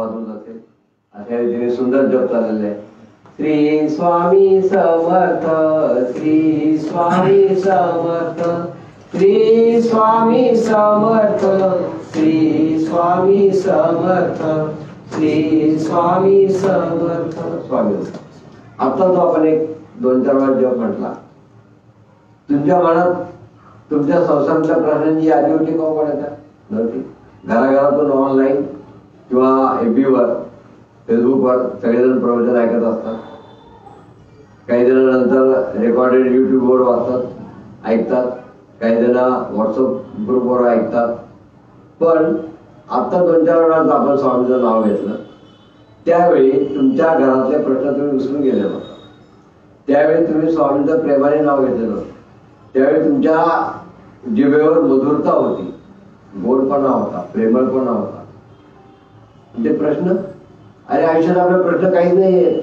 आवाज होत असेल अशा रीतीने सुंदर जप चाललेले आहे. श्री स्वामी समर्थ, श्री स्वामी समर्थ, श्री स्वामी समर्थ, श्री स्वामी समर्थ, श्री स्वामी समर्थ. स्वामी आता जो आपण एक 2-4 वेळा जप म्हटला, तुमच्या मनात तुमच्या संसारातल्या प्रश्नांची यादी होती का कोणाच्या? नव्हती. घराघरातून ऑनलाईन किंवा FB वर फेसबुकवर सगळेजण प्रवचन ऐकत असतात. काही जण नंतर रेकॉर्डेड YouTube वर वाचतात, ऐकतात. काही जण व्हॉट्सअप ग्रुपवर ऐकतात. पण आता 2-4 वेळा आपण स्वामीचं नाव घेतलं, त्यावेळी तुमच्या घरातले प्रश्न तुम्ही विसरून गेले होता. त्यावेळी तुम्ही स्वामींचं प्रेमाने नाव घेतलेलं होतं. त्यावेळी तुमच्या जिभेवर मधुरता होती, गोडपणा होता, प्रेमळपणा होता. म्हणजे प्रश्न, अरे आयुष्यात आपले प्रश्न काहीच नाहीये.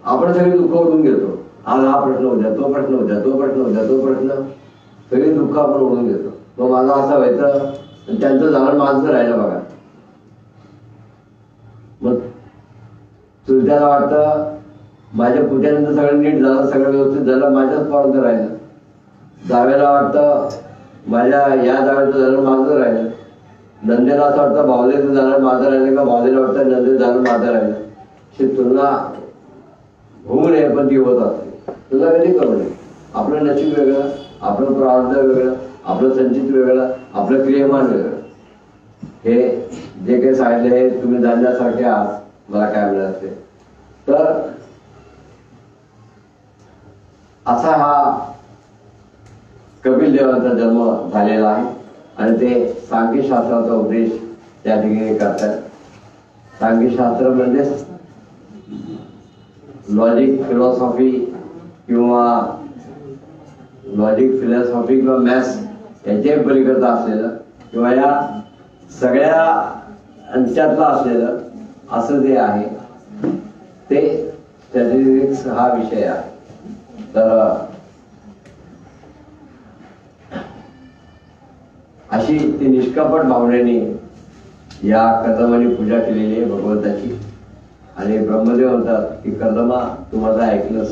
आपण सगळे दुःख ओढून घेतो. आज हा प्रश्न उद्या तो प्रश्न, उद्या तो प्रश्न, उद्या तो प्रश्न, सगळी दुःख आपण ओढून घेतो. मग माझं असं व्हायचं, त्यांचं झालं माझं राहिलं बघा. मग चुलत्याला वाटतं माझ्या पुत्यानंतर सगळं नीट झालं, सगळं व्यवस्थित झालं, माझ्याच पर्यंत राहिलं. जावेला वाटतं माझ्या या जावेचं झालं, माझं राहिलं. नंदेला असं वाटतं भावलेचं झालं, माझं राहिलं, का भावलेला वाटतं नंदे झालं, माझं राहिलं. अशी तुलना होऊ नये, पण ती होत असते. तुला कधी करू नये. आपलं नशीब वेगळं, आपलं प्रारब्ध वेगळं, आपलं संचित वेगळं, आपलं क्रियमान वेगळं. हे जे काही सांगितले हे तुम्ही जाणण्यासारखे आहात. मला काय मिळत असते तर असा हा कपिल देवांचा जन्म झालेला आहे आणि ते सांख्यशास्त्राचा उपदेश त्या ठिकाणी करतात. सांख्यशास्त्र म्हणजे लॉजिक फिलॉसॉफी किंवा मॅथ्स याच्याही पलीकडचं असलेलं किंवा या सगळ्या अंशातलं असलेलं असं जे आहे ते स्टॅटिस्टिक्स हा विषय आहे. तर अशी ती निष्कपट भावनेने या कर्दमाने पूजा केलेली आहे भगवंताची. आणि ब्रह्मदेव म्हणतात की कर्दमा तू माझं ऐकलंस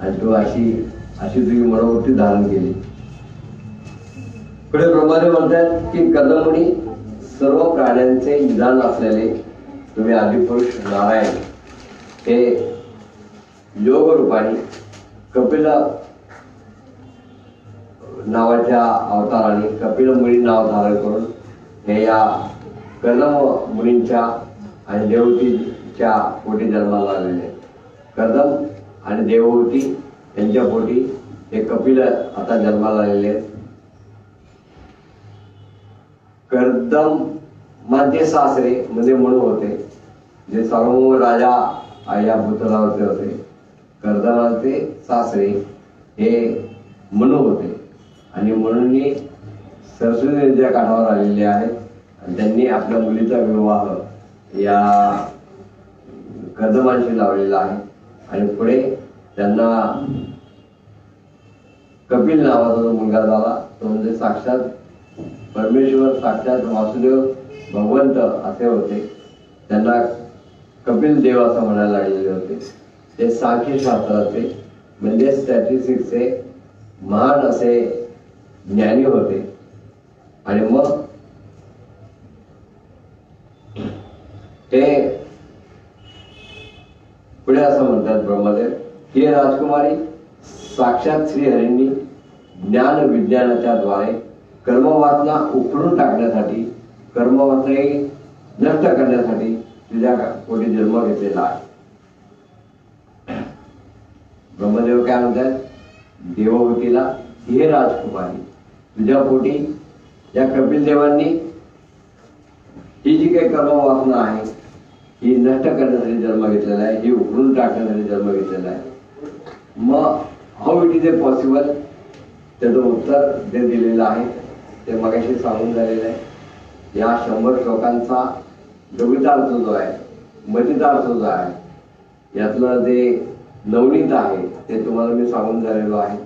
आणि तू अशी तुझी मनोवृत्ती धारण केली. पुढे ब्रह्मदेव म्हणतात की कर्दमुनी सर्व प्राण्यांचे निदान असलेले तुम्ही आदिपुरुष नारायण हे योग रूपाने कपिल नावाच्या अवताराने कपिल मुनी नाव धारण करून हे या कर्दम मुनींच्या आणि देवहूतीच्या पोटी जन्माला आलेले. कर्दम आणि देवहूती यांच्या पोटी हे कपिल आता जन्माला आलेले आहेत. कर्दम मध्ये सासरे म्हणजे म्हणू होते, जे सार्वभौम राजा या भूतलावरचे होते. कर्दमाचे सासरे हे मनू होते आणि म्हणून सरस्वती नदीच्या काठावर आलेले आहेत. आणि त्यांनी आपल्या मुलीचा विवाह या कर्दमांशी लावलेला आहे. आणि पुढे त्यांना कपिल नावाचा जो मुलगा झाला तो म्हणजे साक्षात परमेश्वर, साक्षात वासुदेव भगवंत असे होते. त्यांना कपिल देव असं म्हणायला लागलेले होते. ते सांख्यशास्त्राचे म्हणजे स्टॅटिस्टिक्सचे महान असे ज्ञानी होते. आणि मग ते पुढे असं म्हणतात ब्रह्मदेव की राजकुमारी साक्षात श्रीहरींनी ज्ञान विज्ञानाच्या द्वारे कर्मवासना उखडून टाकण्यासाठी, कर्मवासना नष्ट करण्यासाठी तुझ्या पोटी जन्म घेतलेला आहे. ब्रह्मदेव काय म्हणतात देवहूतीला, हे राजकुमारी तुझ्या पोटी या कपिल देवांनी ही जी काही कर्मवासना आहे ही नष्ट करण्यासाठी जन्म घेतलेला आहे, ही उखडून टाकण्यासाठी जन्म घेतलेला आहे. मग how it is a possible, त्याचं उत्तर जे दिलेलं आहे ते मगाशी सांगून झालेलं आहे. या 100 श्लोकांचा गवितार्थ जो आहे, मतितार्थ जो आहे, यातलं जे नवनीत आहे ते तुम्हाला मी सांगून झालेलो आहे.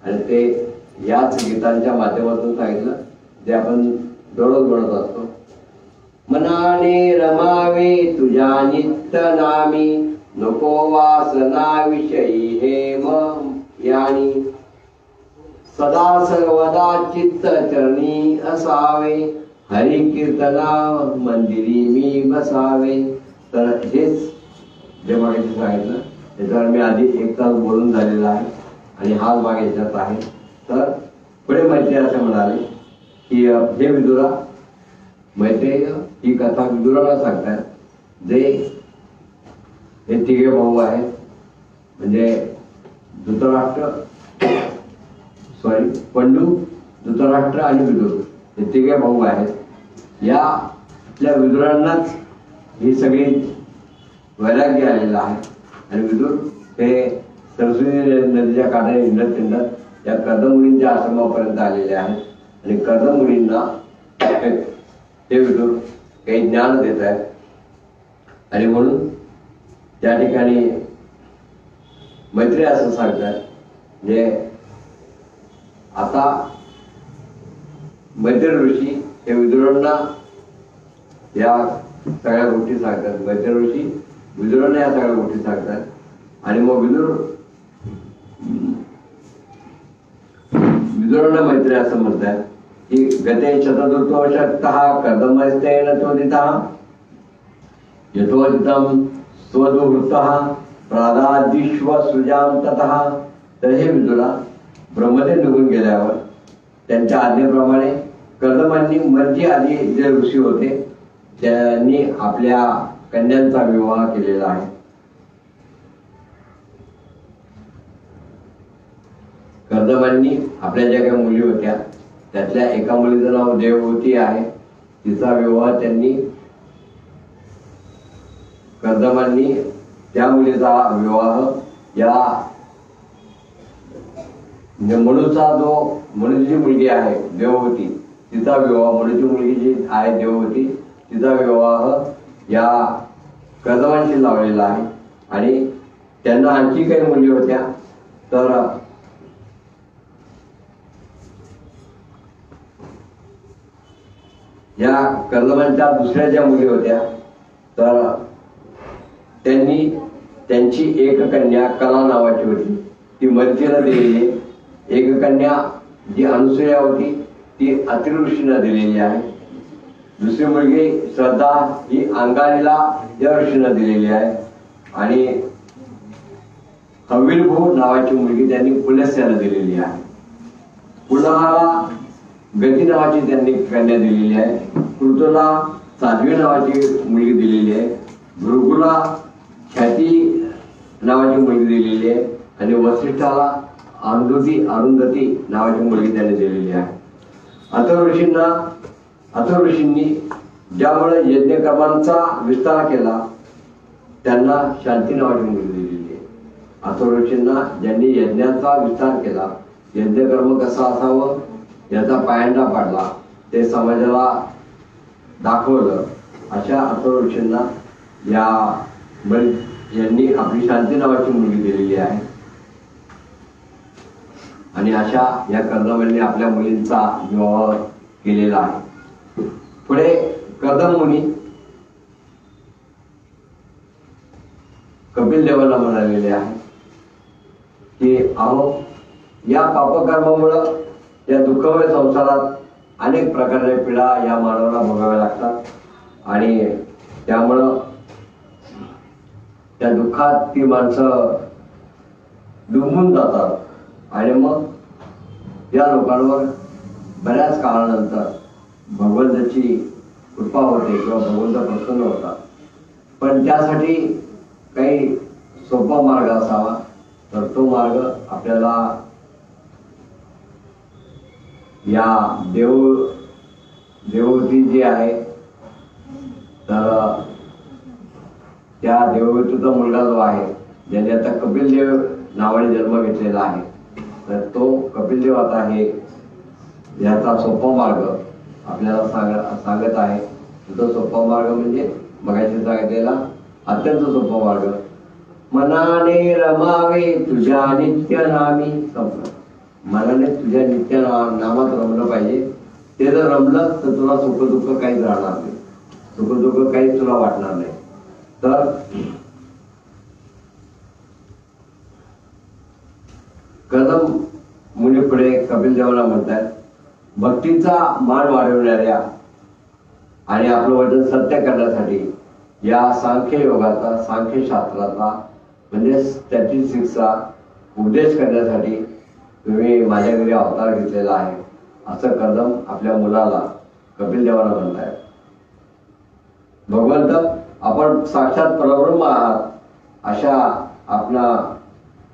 आणि ते याच गीतांच्या माध्यमातून सांगितलं जे आपण दररोज म्हणत असतो. मनाने रमावे तुझ्या नित्य नामी, नको वासना विषयी हे मन यानी, सदा सर्वदा चित्त चरणी असावे, हरी कीर्तना मंदिरी मी बसावे. तर हेच जे मागे सांगितलं त्याच्यावर मी आधी एक तास बोलून झालेला आहे आणि हाच भाग याच्यात आहे. तर पुढे मैत्री असं म्हणाले की हे विदुरा, मैत्रेय ही कथा विदुराला सांगतात. जे हे तिघे भाऊ आहेत, म्हणजे धृतराष्ट्र, पंडू, धृतराष्ट्र आणि विदुर हे तिघे भाऊ आहेत. या आपल्या विदुरांनाच ही सगळी वैराग्य आलेला आहे. आणि विदुर हे सरस्वती नदीच्या काठाने हिंडत हिंडत या कर्दमुनींच्या आश्रमापर्यंत आलेले आहेत. आणि कर्दमुनींना हे विदुर काही ज्ञान देत आहेत. आणि म्हणून त्या ठिकाणी मैत्री असं सांगतात जे आता मैत्री ऋषी हे विदुरांना या सगळ्या गोष्टी सांगतात. मैत्री ऋषी विदुरांना या सगळ्या गोष्टी सांगतात. आणि मग विदुरांना मैत्री असं म्हणतात की गते शतदुर्तो शक्तः कर्दमस्तेन चोदितः यथोदितं स्वदुहृतः प्रादादिश्व सृजाम ततः. तर हे विदुरा ब्रह्मदेव निघून गेल्यावर त्यांच्या आज्ञेप्रमाणे कर्दमांनी मर्जी आदी जे ऋषी होते त्यांनी आपल्या कन्यांचा विवाह केलेला आहे. कर्दमांनी आपल्या ज्या काही मुली होत्या त्यातल्या एका मुलीचं नाव देवहूती आहे. तिचा विवाह त्यांनी कर्दमांनी त्या मुलीचा विवाह या मनुची मुलगी आहे देवहूती, तिचा विवाह, मनुची मुलगी जी आहे देवहूती तिचा विवाह या कर्दमांशी लावलेला आहे. आणि त्यांना आणखी काही मुली होत्या. तर या कर्दमांच्या दुसऱ्या ज्या मुली होत्या तर त्यांनी त्यांची एक कन्या कला नावाची होती ती मर्जीला दिलेली. एक कन्या जी अनुसूया होती ती अत्रि ऋषींना दिलेली आहे. दुसरी मुलगी श्रद्धा ही अंगानीला या ऋषींना दिलेली आहे. आणि हविलभू नावाची मुलगी त्यांनी पुलस्त्याला दिलेली आहे. पुलहाला गती नावाची त्यांनी कन्या दिलेली आहे. कृतूला साध्वी नावाची मुलगी दिलेली आहे. भृगुला ख्याती नावाची मुलगी दिलेली आहे. आणि वसिष्ठाला अरुंधती नावाची मुलगी त्यांनी दिलेली आहे. अथर्व ऋषींनी ज्यामुळे यज्ञकर्मांचा विस्तार केला त्यांना शांती नावाची मुलगी दिलेली आहे. अथर्व ऋषींना ज्यांनी यज्ञाचा विस्तार केला, यज्ञकर्म कसं असावं याचा पायंडा पाडला, ते समाजाला दाखवलं, अशा अथर्व ऋषींना यांनी आपली शांती नावाची मुलगी दिलेली आहे. आणि अशा या कर्दमांनी आपल्या मुलींचा विवाह केलेला आहे. पुढे कर्दम मुनी कपिल देवाला म्हणालेले आहे की अहो या पापकर्मामुळं या दुःखमय संसारात अनेक प्रकारच्या पीडा या मानवाला भोगाव्या लागतात. आणि त्यामुळं त्या दुःखात ती माणसं डुंबून जातात. आणि मग या लोकांवर बऱ्याच काळानंतर भगवंताची कृपा होते किंवा भगवंत प्रसन्न होतात. पण त्यासाठी काही सोपा मार्ग असावा. तर तो मार्ग आपल्याला या देवहूती जी आहे तर त्या देवहूतीचा मुलगा जो आहे ज्याने आता कपिलदेव नावाने जन्म घेतलेला आहे तर तो कपिलदेव आता हे याचा सोपा मार्ग आपल्याला सांगत आहे. तो सोपा मार्ग म्हणजे मगाशी सांगितलेला अत्यंत सोपा मार्ग. मनाने रमावे तुझ्या नित्य नामी. मनाने तुझ्या नित्य नामात रमलं पाहिजे. ते जर रमलं तर तुला सुख दुःख काहीच राहणार नाही. दुःख काहीच तुला वाटणार नाही. तर कदम मुनी पुढे कपिल देवाला म्हणतात, भक्तीचा मान वाढवणाऱ्या आणि आपलं वचन सत्य करण्यासाठी या सांख्य योगाचा, सांख्य शास्त्राचा म्हणजे स्टॅटिस्टिक्सचा उपदेश करण्यासाठी तुम्ही माझ्या घरी अवतार घेतलेला आहे, असं कदम आपल्या मुलाला कपिल देवाला म्हणताय. भगवंत आपण साक्षात परब्रह्म आहात अशा आपला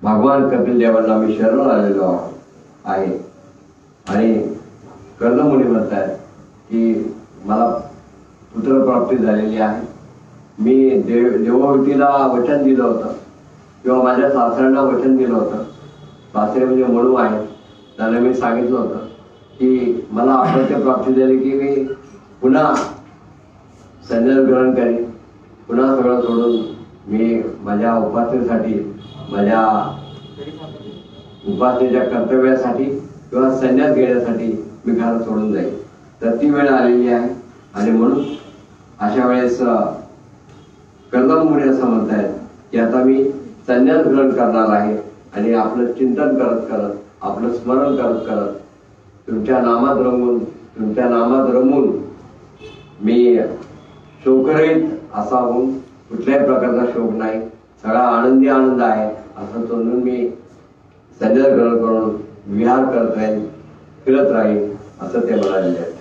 भगवान कपिल देवांना मी शरण आलेलो आहे. आणि कदम मुनी म्हणतात की मला पुत्रप्राप्ती झालेली आहे. मी देवहूतीला वचन दिलं होतं किंवा माझ्या सासऱ्यांना वचन दिलं होतं. सासरे म्हणजे म्हणू आहे, त्यांना मी सांगितलं होतं की मला अपत्य प्राप्ती झाली की मी पुन्हा संन्यास ग्रहण करेन, पुन्हा सगळं सोडून मी माझ्या उपासनेसाठी, माझ्या उपासनेच्या कर्तव्यासाठी किंवा संन्यास घेण्यासाठी मी घर सोडून जाईल. तर ती वेळ आलेली आहे. आणि म्हणून अशा वेळेस कदम मुनी असं म्हणतायत की आता मी संन्यास ग्रहण करणार आहे आणि आपलं चिंतन करत करत, आपलं स्मरण करत करत, तुमच्या नामात रमून मी शोकरहित असा होऊन, कुठल्याही प्रकारचा शोक नाही, सगळा आनंदी आनंद आहे असं समजून मी संन्यास ग्रहण करून विहार करत राहील, फिरत राहील असं ते म्हणालेले आहेत.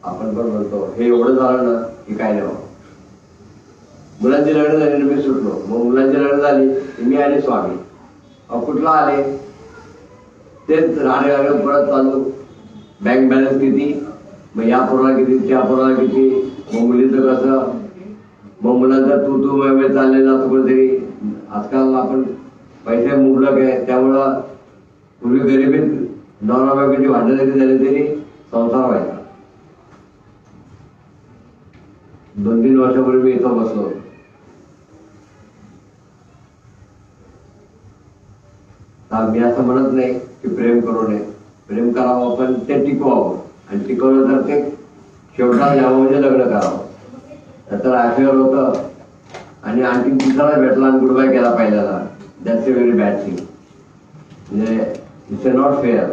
आपण पण म्हणतो हे एवढं झालं ना की काय नाही, मुलांची लग्न झाली मी सुटलो. मग मुलांची लग्न झाली मी आणि स्वामी कुठला आले तेच राहणे लागले, परत चालू बँक बॅलन्स किती, मग या पोराला किती, त्या पोराला किती, मग मुलीचं कसं, मग मुलांचा तू वेळ चाललेला असं कुठेतरी. आजकाल आपण पैसे मुबलक आहे, त्यामुळं पूर्वी गरिबीत नवरा बायकोची भांडण जरी झाली तरी संसार व्हायचा. 2-3 वर्षापूर्वी मी इथं बसलो. मी असं म्हणत नाही की प्रेम करू नये, प्रेम करावं पण ते टिकवावं, आणि टिकवलं तर ते शेवटाला यावं म्हणजे लग्न करावं. तर अफेअर होतं आणि आणखी दुसरा भेटला आणि गुड बाय केला पहिल्याला. That's a very bad thing. म्हणजे इट्स अ नॉट फेअर.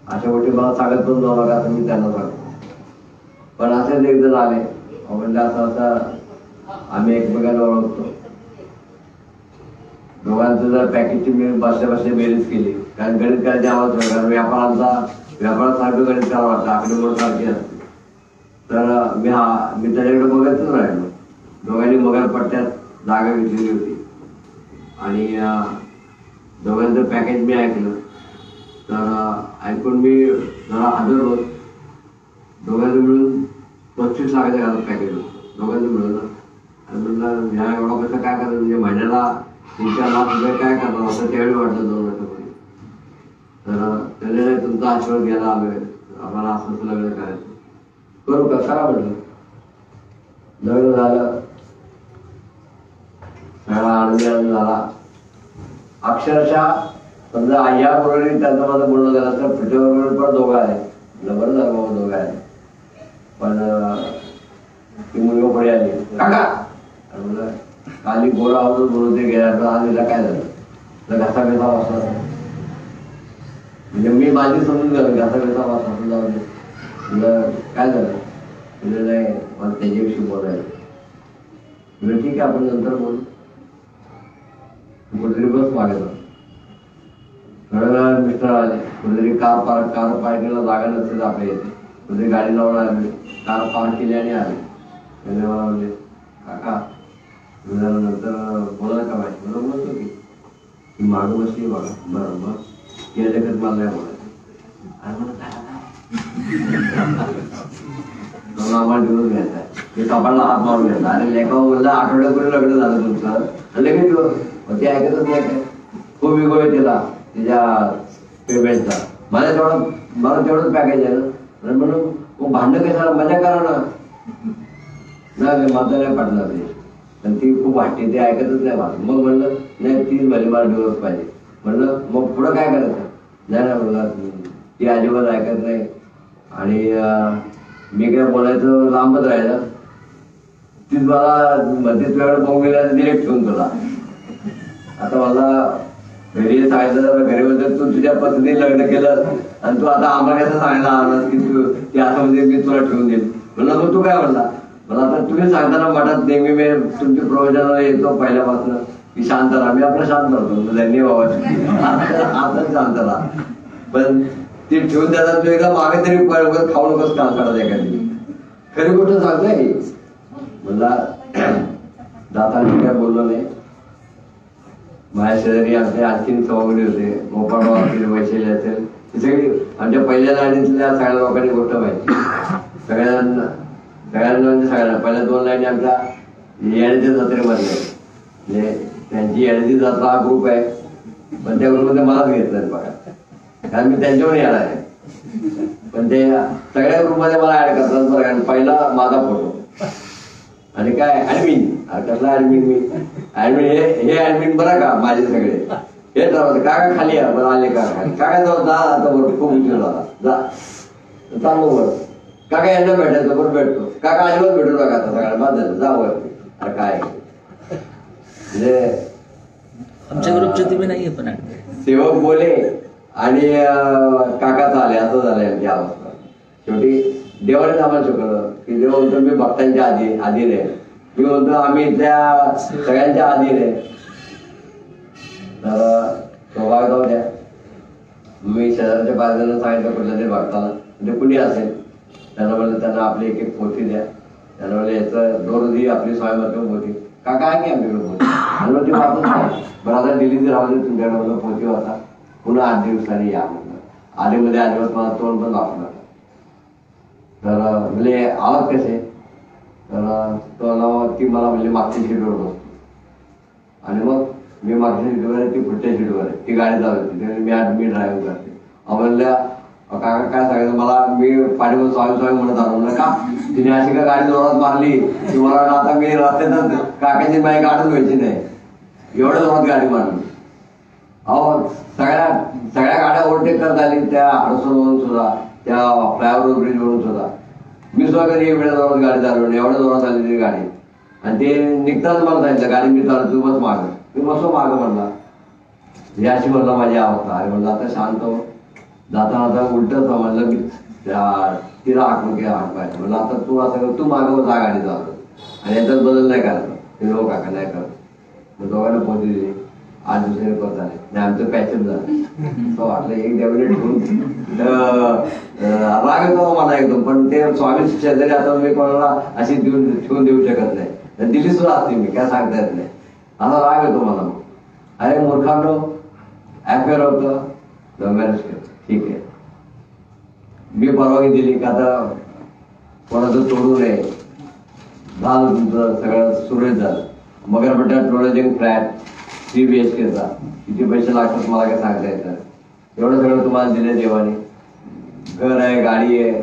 अशा गोष्टी मला सांगत पण जाऊ नका असं मी त्यांना सांगतो. पण असेच एक जण आले, म्हणजे असं आम्ही एकमेकांना ओळखतो. दोघांचं जर पॅकेजची मी बसल्या बेरीज केली, कारण गणित करायची आवाज, कारण व्यापारासारखं गणित करावं वाटतं, आकडेमोड सारखी असते. तर मी त्याच्याकडे बघतच राहिलो. दोघांनी मगर पट्ट्यात जागा घेतलेली होती आणि दोघांचं पॅकेज मी ऐकलं. तर ऐकून मी जरा हजर होत. दोघांचं मिळून 35 लाखाच्या घरात पॅकेज होतं दोघांचं मिळून. आणि म्हणलं ह्या एवढा पैसा काय करायचं, म्हणजे महिन्याला 3-4 लाख रुपये काय करणार असं त्यावेळी वाटलं 2 वर्षापूर्वी. तर त्याने तुमचा आशीर्वाद घ्यायला आलोय, आम्हाला असं लग्न करायचं, करू का, करा म्हटलं. लग्न झालं, सगळा आनंद झाला. अक्षरशः समजा याबरोबर त्यांचं माझं बोलणं झालं तर पुढच्याबरोबर पण दोघं आहे, बरं झालं बाबा दोघं आहे. पण ती मुलगा पुढे आली, काका म्हणलं काली गोरा होतो बोलवते गेला, आज हिला काय झालं, तर घासा बेसा वाचला. म्हणजे मी माझी समजून झालं, घासा बेसा वाचला जाऊ दे. म्हणलं काय झालं, म्हणजे नाही मला त्याच्याविषयी बोलायचं. म्हणजे ठीक आहे आपण नंतर बोलू. कुठेतरी बस मागेल, थोड्या वेळा मिस्टर आले. कुठेतरी कार पार्किंगला जागा नसते आपल्या येते, कुठेतरी गाडी लावून आली, कार पार्क केली आणि आले. त्याने मला म्हणजे काका नंतर बोलायला का माहिती, मला म्हणतो की मागं बसली बघा. बरं मग या जगात मला नाही बोलायचं. आणि मला आम्हाला दिवस घ्यायचा आहे, ते कपाळला हात मारून घ्यायचा. अरे लेखा म्हणलं आठवड्यापूर्वी लग्न झालं तुमचं आणि लगेच दिवस, ते ऐकतच नाही काय. खूप विगो आहे तिला तिच्या पेमेंटचा. मला तेवढंच पॅकेज आहे ना. म्हणून मग भांडण कशाला, मजा करा ना. नाही माझं नाही पडणार ते, पण ती खूप वाटते, ते ऐकतच नाही माझं. मग म्हणलं नाही तीच भले मला दिवस पाहिजे. म्हणलं मग पुढं काय करायचं, नाही ना म्हणला ती अजिबात ऐकत नाही. आणि मी काय बोलायचं लांबच राहिलं. ती मला मध्येच वेळ बोंबीला डिरेक्ट ठेवून तुला. आता मला घरी सांगितलं, घरी म्हणजे तू तुझ्या पद्धतीने लग्न केलं आणि तू आता आम्हाला कसं सांगायला आलास की तू ते असं म्हणजे मी तुला ठेवून देईल. म्हणलं मग तू काय म्हणला? मला आता तुम्ही सांगताना मठात नेहमी मी तुमची प्रवचनाला येतो पहिल्यापासून की शांत राहा. मी आपलं शांत राहतो, धन्य बाबा आता शांत राहा. पण ती ठेवून द्यायला तू एकदा मागे तरी खाऊ नकोस काम करायचं एखादी. खरी गोष्ट सांगतोय म्हणला. दातांनी काय बोललो नाही. माझ्या शेजारी आमचे आणखीन सवंगडी होते, मोपाडवा असेल, वैशाली असेल, ही सगळी आमच्या पहिल्या लाईनीतल्या सगळ्या लोकांनी गोष्ट माहिती. सगळ्यांना म्हणजे सगळ्यांना पहिल्या 2 लाईनी आमच्या येण्याच्या जत्रेमधल्या, म्हणजे त्यांची येण्याची जत्रा हा ग्रुप आहे, पण त्या ग्रुपमध्ये मलाच घेतलं बघा, कारण मी त्यांच्यावर येणार आहे. पण ते सगळ्या ग्रुपमध्ये मला ऍड करतात बघा. पहिला माझा फोटो आणि काय ऍडमिन, कसला ऍडमिन मी ऍडमिन, हे ऍडमिन बरं का माझे सगळे हे ठरवते. काका खाली या बरं, आले काका काका जाऊ जा आता बरोबर खूप उशीर झाला जा चालू वर. काका यांना भेटायचं बरोबर भेटतो. काका अजिबात भेटू नका आता सगळ्यांना बाद झालं जा वरती. अरे काय म्हणजे आमच्या ग्रुपचे तुम्ही नाहीये पण सेवक बोले आणि काकाच आले असं झालंय आमची अवस्था. शेवटी देवानेच आम्हाला शिकवलं की देव म्हणतो मी भक्तांच्या आधी रे, मी म्हणतो आम्ही त्या सगळ्यांच्या आधी रे. तर स्वभाव जाऊ द्या. मी शेजारच्या बाजूला सांगितलं कुठल्या तरी भक्ताला, म्हणजे कुणी असेल त्यांना म्हणलं त्यांना आपली एक पोथी द्या. त्यांना म्हणलं याचं दररोज आपली स्वयंपाक पोथी काका आहे की आमच्याकडे पोथी आणि मग ते वाचत नाही. बरं आता दिल्लीत राहू दे तुमच्याकडे म्हणलं पोथी वाचा, पुन्हा 8 दिवसांनी या म्हणलं. आधीमध्ये अजिबात मला तोंड पण वाचलं. तर म्हणजे आवाज कसे तर तो ती मला म्हणजे मागच्या सीटवर बसतो आणि मग मी मागच्या सीटवर आहे, ती पुढच्या सीटवर आहे. ती गाडी चालवते, मी ड्रायव्हिंग करते. म्हणल्या काका काय सांगायचं मला, मी पाठीवर स्वामी स्वामी म्हणत आलो. म्हणलं का तिने अशी का गाडी जोरात मारली की मला आता मी रस्त्यातच काकाची बाई गाडच व्हायची नाही, एवढ्या जोरात गाडी मारली. अहो सगळ्या गाड्या ओव्हरटेक करत आली त्या हडसनवरून सुद्धा, त्या फ्लायओव्हर ब्रिज वरून सुद्धा. मी सुद्धा कधी एवढ्या जोरात गाडी चालवली, एवढ्या जोरात आली ती गाडी. आणि ते निघताच मला सांगितलं गाडी मी चालू तू बस माग. मी बसो माग म्हणला. हे अशी म्हणलं माझी अवस्था. अरे म्हणलं आता शांत हो. जाताना उलट समजलं की तिला हाकून हाक पाहिजे. म्हणलं आता तू असं तू मागं जा गाडी चालव आणि याच्यात बदल नाही करायचा. ते हो काका नाही करत. मग दोघांना पोहोचली दिली. 8 दिवसांनी परत आले आणि आमचं पॅचअप झालं. असं वाटलं एक डेव्हिडेट ठेवून राग येतो मला एकदम. पण ते स्वामी शेजारी आता मी कोणाला अशी ठेवून देऊ शकत नाही. दिल्ली सुद्धा असते मी काय सांगता येत नाही. असा राग येतो मला. मग अरे मूर्खांनो ऍफेअर होतं लव्ह मॅरेज केलं ठीक आहे. मी परवानगी दिली का आता कोणाचं तोडू नये. झालं तुमचं सगळं सुरळीत झालं. मगरपट्ट्यात टोळजिंग फ्लॅट 3 BHK चा किती पैसे लागतात मला काय सांगता येतं. एवढं सगळं तुम्हाला दिलं देवाने. घर आहे, गाडी आहे,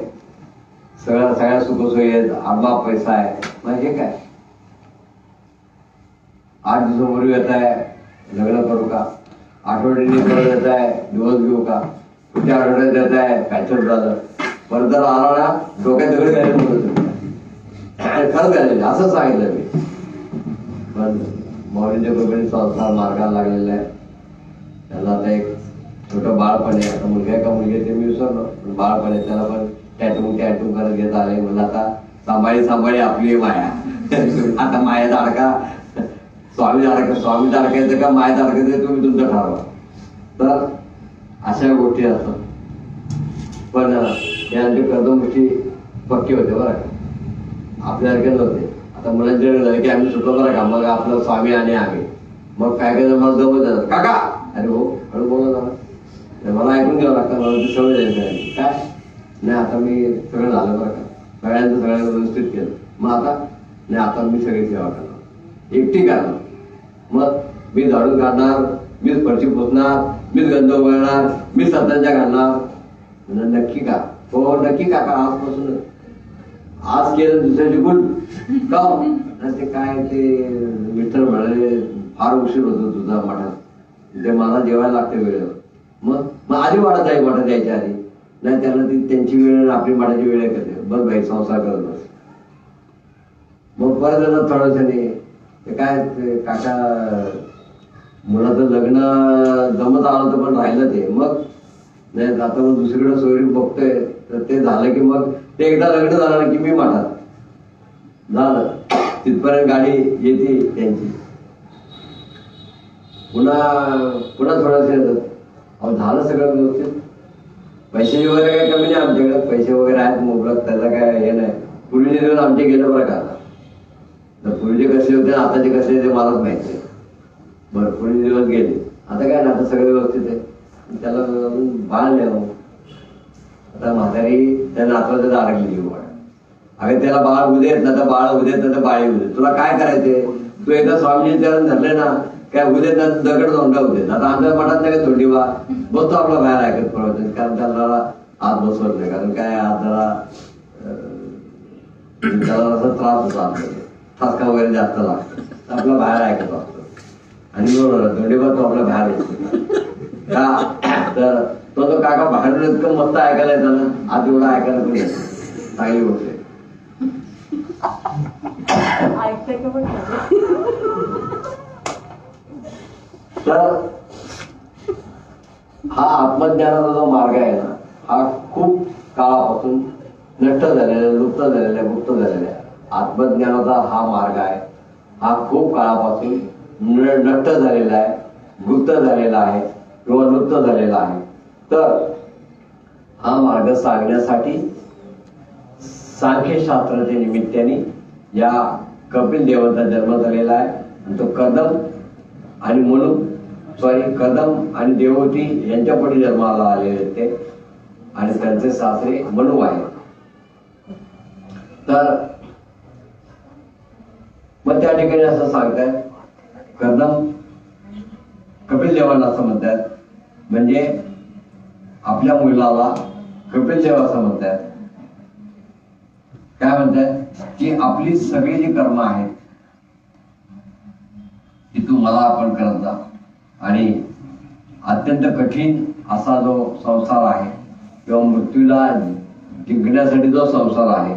सगळ्या सुखसोयी आहेत, आम्हा पैसा आहे. मग हे काय 8 दिवसापूर्वी येत आहे लग्न करू का, आठवड्याने परत येत आहे दिवस घेऊ का, पुढच्या आठवड्यात येत आहे पॅचअप झालं, परत जर आला ना डोक्यात दगड घालायला बोलत खरंच घालायचे असं सांगितलं मी. पण मौलीच्या कृपेने संसार मार्गाला लागलेला आहे. त्याला आता एक छोटं बाळपण आहे. आता मुलगा का मुलगी ते मी विसरलो, पण बाळपण आहे त्याला पण टॅटू करत घेत आले. मला आता सांभाळी आपली माया. आता माया अडका स्वामी अडकायचं का मायात अडकायचं तुम्ही तुमचं ठरवा. तर अशा गोष्टी असतात. पण यांचे कर्म गोष्टी पक्के होते बरं का, आपल्यासारखे नव्हते. आता मुलांचे झाले की आम्ही सुटलो बरं का, मग आपलं स्वामी आणि आम्ही मग काय मला जमत जातात काका अरे हो हळू बोलत झाला मला ऐकून घ्यावं लागतं. मला ती सवय द्यायची काय नाही. आता मी सगळं झालं बरं का, सगळ्यांना व्यवस्थित केलं. मग आता नाही आता मी सगळी सेवा करणार, एकटी करणार. मग मी झाडून काढणार, मीच फरशी पुसणार, मीच गंध उघडणार, मीच सत्यांच्या घालणार. नक्की का हो नक्की काका आजपासून आज केलं दुसऱ्याची गुण का ते काय ते मित्र म्हणाले फार उशीर होतो तुझा मठात, ते मला जेवायला लागते वेळेवर. मग आधी वाढत आहे मठात यायच्या आधी नाही. त्यांना ती त्यांची वेळ आपली मठाची वेळ करते बस भाई संसार करत बस. मग परत येणार थोड्या दिवसांनी ते काय ते काका मुलाचं लग्न जमत आलं होतं पण राहिलं ते. मग नाही आता मग दुसरीकडे सोयरी बघतोय तर ते झालं की मग ते एकदा लग्न झालं की मी मठात झालं तिथपर्यंत गाडी येते त्यांची. पुन्हा थोडंसं येतात. अहो झालं सगळं व्यवस्थित. पैसे वगैरे काही कमी नाही आमच्याकडे. पैसे वगैरे आहेत मोबलक, त्याला काय हे नाही. पूर्वीचे दिवस आमचे गेले बरं का. आता पूर्वीचे कसे होते आताचे कसे ते मलाच माहिती आहे. बरं पूर्वीचे दिवस गेले. आता काय ना आता सगळं व्यवस्थित आहे. त्याला बाळ नाही. आता म्हातारी त्या नातवाचं अडकली घेऊ. अगं त्याला बाळ उदेत ना तर बाळ उदेत ना तर बाळी उदेत. तुला काय करायचंय? तू एकदा स्वामीजी चरण धरले ना काय उदेत ना दगड दोंडा उदेत. आता आमच्या मठात नाही का थोडी बा बसतो आपला बाहेर ऐकत प्रवचन. कारण त्याला आत बसवत नाही. कारण काय आज त्याला असा त्रास होतो आपल्याला. ठसका वगैरे जास्त लागतो. आपला बाहेर ऐकत असतो. आणि बरोबर धोंडीबा तो आपला बाहेर येतो का तर तो काका बाहेर इतकं मस्त ऐकायला येतं ना. आज एवढा ऐकायला पण येतो. चांगली गोष्ट आहे. तर हा आत्मज्ञानाचा जो मार्ग आहे ना हा खूप काळापासून नष्ट झालेला, लुप्त झालेला, गुप्त झालेला आहे. आत्मज्ञानाचा हा मार्ग आहे. हा खूप काळापासून नष्ट झालेला आहे, गुप्त झालेला आहे किंवा लुप्त झालेला आहे. तर हा मार्ग सांगण्यासाठी सांख्यशास्त्राच्या निमित्ताने या कपिल देवाचा जन्म झालेला आहे. आणि तो कदम आणि कदम आणि देवहूती यांच्या पुढे जन्माला आलेले ते. आणि त्यांचे सासरे मनु आहे. तर मग त्या ठिकाणी असं सांगतात कदम कपिल देवाला असं म्हणतात. म्हणजे आपल्या मुलाला कपिल देव असं म्हणतात. काय म्हणतात की आपली सगळी जी कर्म आहेत ती तू मला अर्पण करत जा. आणि अत्यंत कठीण असा जो संसार आहे किंवा मृत्यूला जिंकण्यासाठी जो संसार आहे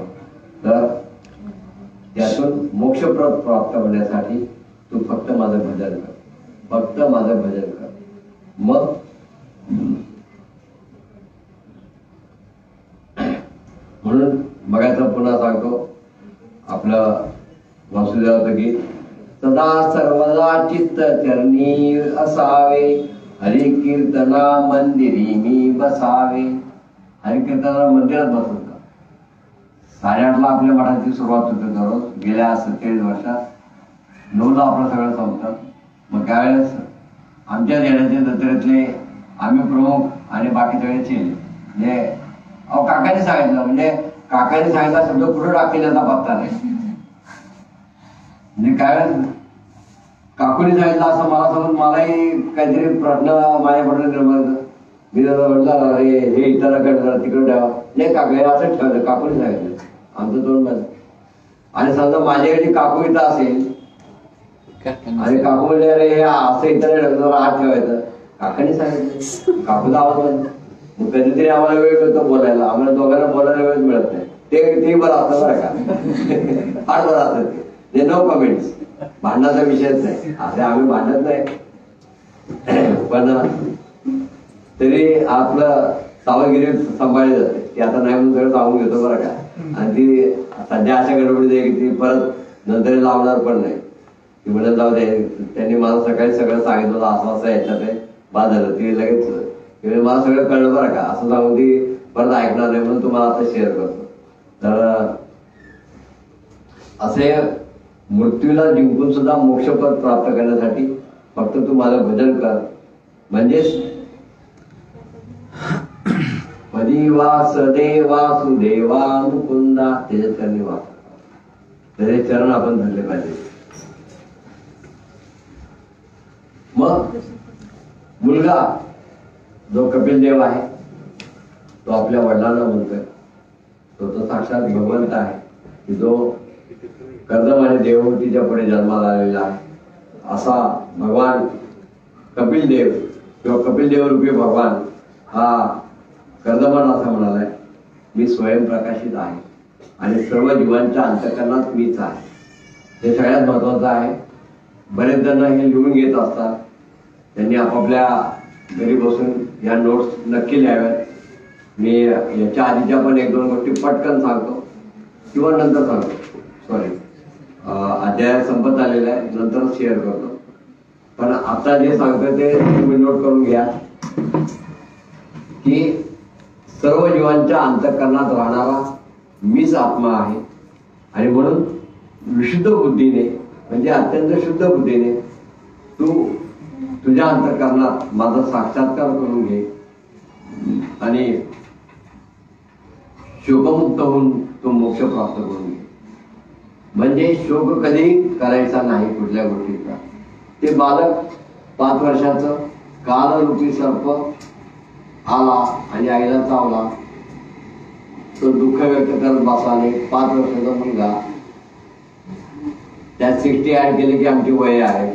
तर त्यातून मोक्षप्रद प्राप्त होण्यासाठी तू फक्त माझं भजन कर. फक्त माझं भजन कर. मग म्हणून बघायचं पुन्हा सांगतो आपलं वासुदेवाचं गीत. सदा सर्वदा चित्त चरणी असावे हरि कीर्तना मंदिरी मी बसावे. हरि कीर्तनाला मंदिरात बसत का? 8:30ला आपल्या मठाची सुरुवात होते दररोज. गेल्या 47 वर्षात 9ला आपलं सगळं संपतं. मग त्यावेळेस आमच्या देण्याचे जत्रेतले आम्ही प्रमुख आणि बाकी सगळे चेले. म्हणजे काकाने सांगितलं. म्हणजे काकाने सांगितला शब्द कुठं टाकतील याचा पत्ता नाही. म्हणजे काय काकूने सांगितलं असं मला समज मलाही काहीतरी प्रश्न माझ्याकडे निर्माण. मी म्हटलं अरे हे इतर तिकडे ठेवा. नाही काका हे असं ठेवलं. काकूने सांगितलं. आमचं तोंड बंद. आणि समजा माझ्याकडे काकू इथं असेल आणि काकू म्हणजे अरे हे असं इतर हात ठेवायचं. काकाने सांगितलं. काकूचा आवाज बंद. मग कधीतरी आम्हाला वेळ मिळतो बोलायला. आम्हाला दोघांना बोलायला वेळ मिळत नाही. ते बरं असतं बरं का. फार बरं असतं ते. No comments. भांडणाचा विषयच नाही. असे आम्ही भांडत नाही. पण तरी आपलं सावधगिरी सांभाळली जाते. ती आता नाही म्हणून सगळं सांगून घेतो बरं का. आणि ती सध्या अशा गडबडीत आहे की ती परत नंतर लावणार पण नाही. ती म्हणत जाऊ दे. त्यांनी मला सकाळी सगळं सांगितलं असं असं याच्यात आहे बाद झालं. ती लगेच मला सगळं कळलं बरं का असं सांगून ती परत ऐकणार नाही. म्हणून तुम्हाला आता शेअर करतो. तर असे मृत्यूला जिंकून सुद्धा मोक्षपद प्राप्त करण्यासाठी फक्त तू माझं भजन कर. म्हणजेच पदी वासुदेवा सुदेवा मुकुंदा त्याच्या चरणी वास. त्याचे चरण आपण धरले पाहिजे. मग मुलगा जो कपिल देव आहे तो आपल्या वडिलांना म्हणतोय. तो साक्षात भगवंत आहे की जो कर्दम आणि देवहूतीच्या पुढे जन्माला आलेला आहे. असा भगवान कपिल देव किंवा कपिल देव रूपी भगवान हा कर्दमान असं म्हणालाय मी स्वयंप्रकाशित आहे आणि सर्व जीवांच्या अंतःकरणात मीच आहे. हे सगळ्यात महत्वाचं आहे. बरेच जण हे लिहून घेत असतात. त्यांनी आपापल्या घरी बसून या नोट्स नक्की लिहाव्यात. मी याच्या आधीच्या पण एक दोन गोष्टी पटकन सांगतो किंवा नंतर सांगतो. सॉरी, अध्याय संपत आलेला आहे, नंतरच शेअर करतो. पण आता जे सांगतो ते तुम्ही नोट करून घ्या की सर्व जीवांच्या अंतःकरणात राहणारा मीच आत्मा आहे. आणि म्हणून विशुद्ध बुद्धीने, म्हणजे अत्यंत शुद्ध बुद्धीने तू तुझ्या अंतःकरणात माझा साक्षात्कार करून घे आणि शोकमुक्त होऊन तो मोक्ष प्राप्त करून घे. म्हणजे शोक कधी करायचा नाही कुठल्या गोष्टीचा. ते बालक 5 वर्षाचं कालरूपी सर्प आला आणि आईला चावला, तो दुःख व्यक्त करत बसाने 5 वर्षाचा मुलगा, त्यात 60 ऍड केले की आमची वय आहे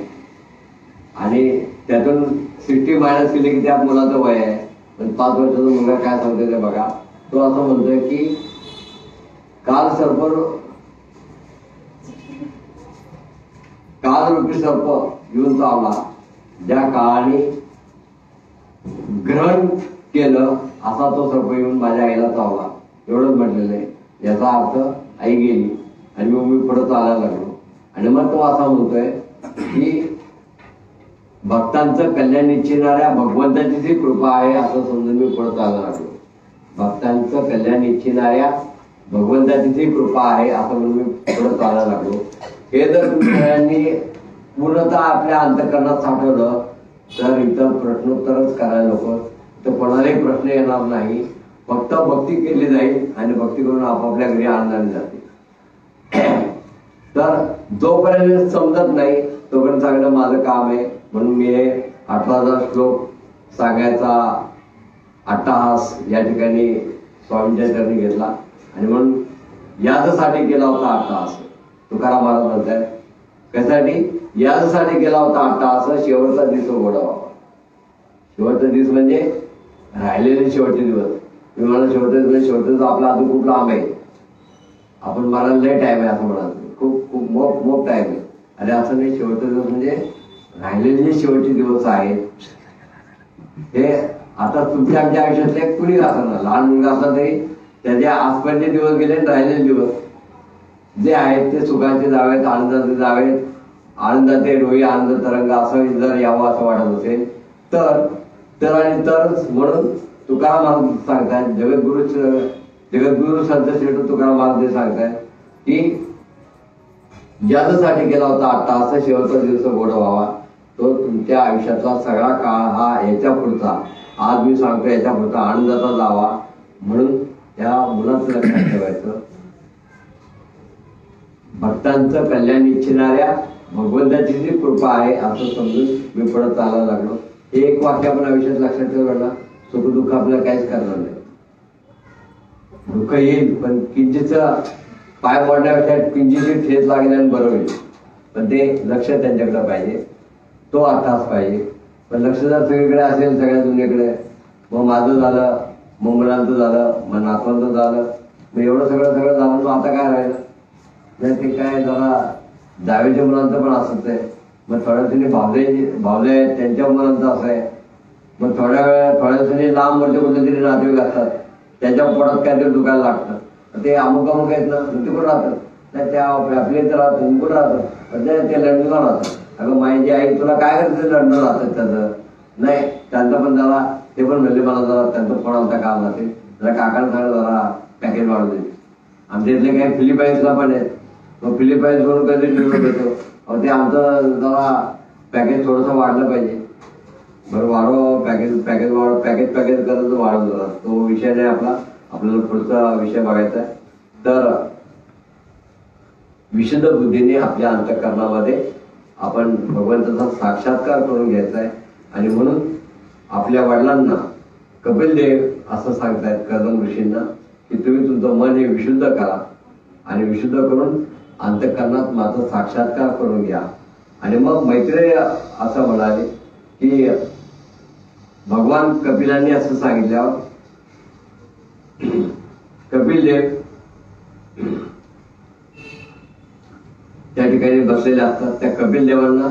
आणि त्यातून 60 मायनस केले की त्या मुलाचं वय आहे. पण 5 वर्षाचा मुलगा काय सांगतो ते बघा. तो असं म्हणतोय की कालरूपी सर्प येऊन चावला, ज्या काळाने ग्रहण केलं असा तो सर्प येऊन माझ्या आईला चावला. एवढंच म्हटलेलं आहे. याचा अर्थ आई गेली आणि मग मी पुढे चालायला लागलो. आणि मग तो असा म्हणतोय की भक्तांचं कल्याण इच्छिणाऱ्या भगवंताची जी कृपा आहे असं समजून मी पुढे चालायला लागलो. भक्तांचं कल्याण इच्छिणाऱ्या भगवंताची जी कृपा आहे असं म्हणून मी पुढे चालायला लागलो. हे जर तुम्ही सगळ्यांनी पूर्णतः आपल्या अंतःकरणात साठवलं तर इथं प्रश्नोत्तरच करायला नको, तर कोणालाही प्रश्न येणार नाही. फक्त भक्ती केली जाईल आणि भक्ती करून आपापल्या घरी आनंदाने जाते. तर जोपर्यंत समजत नाही तोपर्यंत सांगणं माझं काम आहे. म्हणून मी हे 18,000 श्लोक सांगायचा अट्टहास या ठिकाणी स्वामींच्या चरणी घेतला. आणि म्हणून याच्यासाठी केला होता अट्टहास. तुकाराम महाराज म्हणतात कशासाठी? यासाठी केला होता अट्टहास, शेवटचा दिवस गोडा व्हावा. शेवटचा दिवस म्हणजे राहिलेले शेवटचे दिवस. मी म्हणा शेवटचा दिवस, शेवटचा दिवस आपला अजून खूप लांब आहे. आपण मला लय टाइम आहे असं म्हणाल, खूप खूप मोठ टाइम आहे. अरे असं नाही, शेवटचा दिवस म्हणजे राहिलेले जे शेवटचे दिवस आहेत हे आता तुमच्या आमच्या आयुष्यातले कुणी असणार, लहान मुलगा असला तरी त्याचे आजपर्यंतचे दिवस गेले, राहिलेले दिवस जे आहेत ते सुखाचे जावेत, आनंदाचे जावेत. आनंदाचे डोई आनंद तरंग असं जर यावं असं वाटत असेल तर आणि तरच. म्हणून तुकाराम महाराज सांगतायत, जगद्गुरु संत श्रेष्ठ तुकाराम महाराज सांगतायत की ज्यासाठी केला होता अट्टहास, शेवटचा दिवस गोड व्हावा. तो तुमच्या आयुष्यातला सगळा काळ हा याच्या पुढचा, आज मी सांगतो याच्या पुढचा आनंदाचा जावा. म्हणून त्या मुलाचं लक्षात ठेवायचं. भक्तांचं कल्याण इच्छिणाऱ्या भगवंताची जी कृपा आहे असं समजून मी पुढे चालायला लागलो. हे एक वाक्य आपण आयुष्यात लक्षात ठेवलं, सुख दुःख आपल्याला काहीच करणार नाही. दुःख येईल पण किंचित पाय मोडण्यापेक्षा किंचित ठेच लागेल आणि बरं होईल. पण ते लक्ष त्यांच्याकडे पाहिजे, तो अट्टहास पाहिजे. पण लक्ष जर सगळीकडे असेल, सगळ्या दुनियेकडे, मग माझं झालं, मग मुलांचं झालं, मग नातवांचं झालं, मग एवढं सगळं झालं, मग आता काय राहिलं नाही. ते काय जरा जावेच्या मुलांचं पण असंच आहे. मग थोड्या दिवसांनी भावले आहेत त्यांच्या मुलांचं असं आहे. मग थोड्या दिवसांनी लांब मोठे कुठले तरी नातेवाईक असतात, त्यांच्या पोटात काहीतरी दुखायला लागतं. ते अमुक आहेत ना, ते कुठं राहतात नाही, त्या आपले तर राहतात, कुठं राहतात ते लंडनला राहतात. अगं माझी आई तुला काय करते, लंडन राहतात त्याचं नाही. त्यांचं पण जरा ते पण म्हणले मला जरा त्यांचं फोडालता काम राहते, जरा काकांना सांगा जरा पॅकेज वाढवून देते. आमच्या इथले काही फिलिपाईन्सला पण आहेत, मग फिलिपाईन्स म्हणून कधी निरोप येतो, ते आमचं जरा पॅकेज थोडंसं वाढलं पाहिजे. बरं वाढव पॅकेज करत वाढवलं. तो विषय नाही आपल्याला पुढचा विषय बघायचा आहे. तर विशुद्ध बुद्धीने आपल्या अंतःकरणामध्ये आपण भगवंताचा साक्षात्कार करून घ्यायचा आहे. आणि म्हणून आपल्या वडिलांना कपिल देव असं सांगतायत कर्दम ऋषींना की तुम्ही तुमचं मन हे विशुद्ध करा आणि विशुद्ध करून अंतःकरणात माझा साक्षात्कार करून घ्या. आणि मग मैत्रेय असं म्हणाले की भगवान कपिलांनी असं सांगितल्यावर कपिल देव त्या ठिकाणी बसलेले असतात. त्या कपिल देवांना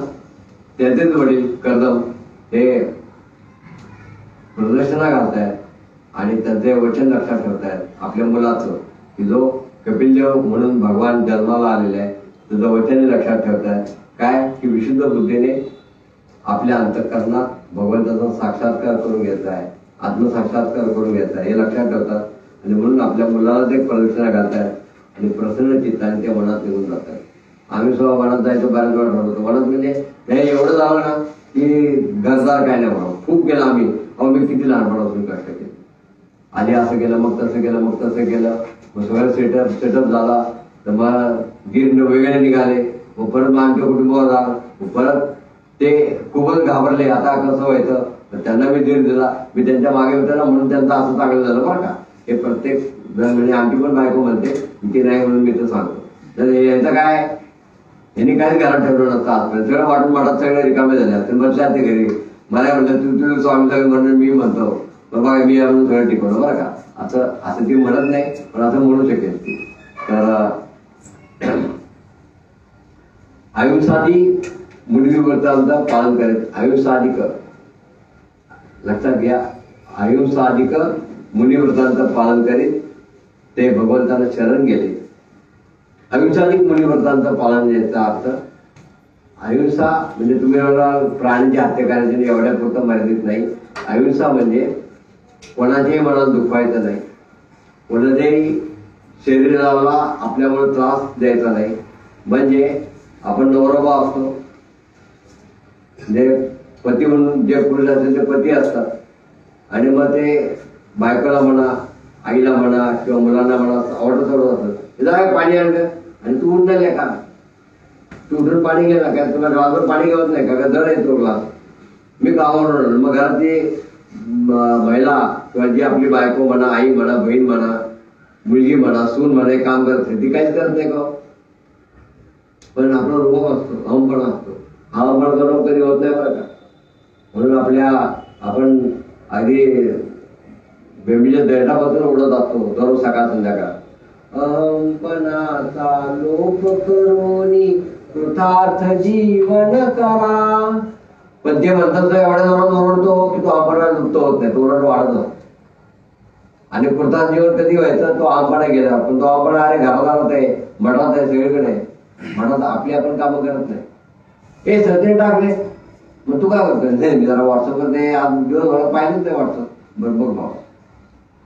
त्यांचेच वडील कर्दम हे प्रदर्शना घालतायत आणि त्यांचे वचन लक्षात ठेवतायत आपल्या मुलाचं, की जो कपिल देव म्हणून भगवान जन्माला आलेला आहे तुझं वचन लक्षात ठेवतायत. काय की विशुद्ध बुद्धीने आपल्या अंतःकरणात भगवंताचा साक्षात्कार करून घ्यायचा आहे, आत्मसाक्षात्कार करून घ्यायचा आहे हे लक्षात ठेवतात. आणि म्हणून आपल्या मुलाला ते प्रदक्षिणा घालतायत आणि प्रसन्न चित्ताने ते मनात निघून जातात. आम्ही सुद्धा वनात जायचं बऱ्याच वेळा ठरवतो. वनात म्हणजे हे एवढं झालं ना की घरदार काय नाही म्हणून खूप केलं आम्ही. मी किती लहानपणापासून कष्ट केले, आधी असं केलं मग तसं केलं मग तसं केलं, मग सगळं सेटअप झाला. तर मग गिर वेगळे निघाले, मग परत मग आमच्या कुटुंबावर झालं, परत ते खूपच घाबरले. आता कसं व्हायचं, त्यांना मी धीर दिला, मी त्यांच्या मागे होते ना म्हणून त्यांचं असं चांगलं झालं बरं का. हे प्रत्येक जण म्हणजे आमची पण बायको म्हणते की नाही म्हणून मी तर सांगतो. तर याचं काय, यांनी काहीच घरात ठेवलं नसतं. आजपर्यंत सगळं वाटून वाटत सगळे रिकामे झाले असते. बसल्या ते घरी मला म्हटलं तू स्वामी म्हणून मी म्हणतो बाबा मी म्हणून सगळं टिकवलं बरं का. असं ती म्हणत नाही पण असं म्हणू शकेल ती. तर अहिंसादी मुनिव्रतांचं पालन करेल. अहिंसाधिक लक्षात घ्या, अहिंसाधिक मुनिव्रतांचं पालन करीत ते भगवंताला शरण गेले. अहिंसाधिक मुनिव्रतांचं पालन याचा अर्थ अहिंसा म्हणजे तुम्ही प्राण्यांची हत्या करायची एवढ्या पुरतं मर्यादित नाही. अहिंसा म्हणजे कोणाच्याही मनात दुखवायचं नाही, कोणाच्याही शरीराला आपल्यामुळे त्रास द्यायचा नाही. म्हणजे आपण नवरोबा असतो, म्हणजे पती म्हणून जे पुरुष असतील ते पती असतात आणि मग ते बायकोला म्हणा, आईला म्हणा किंवा मुलांना म्हणा आवडत असतं, काय पाणी आणलं आणि तू उठणार का, तू उठून पाणी गेला काय, तुला गावावर पाणी घेत नाही का, जड येतो ग्लास, मी गावावर. मग घरातली महिला किंवा जी आपली बायको म्हणा, आई म्हणा, बहीण म्हणा, मुलगी म्हणा, सून म्हणा काम करते, ती काहीच करत नाही का. पण आपला रोग असतो, अहमपणा असतो. हा अहमपणा कधी होत नाही बरं का. म्हणून आपण आधी बेबीच्या देठापासून उडत असतो दररोज सकाळ संध्याकाळ. अहमपणाचा लोप करोनी कृतार्थ जीवन करा. पण ते म्हणतात एवढ्या जणांना ओरडतो की तो अहमपणा लुप्त होत नाही, तो ओरड वाढत असतो. आणि कृतार्थ जीवन कधी व्हायचं, तो अहमपणा गेला. पण तो अहमपणा अरे घराघरात आहे, मठात आहे, सगळीकडे आहे. म्हणत आपली आपण कामं करत नाही. हे सध्या टाकले मग तू काय करतोय, नाही मी जरा व्हॉट्सअपवर ते आज दिवसभरात पाहिलंच नाही व्हॉट्सअप, बरोबर भाव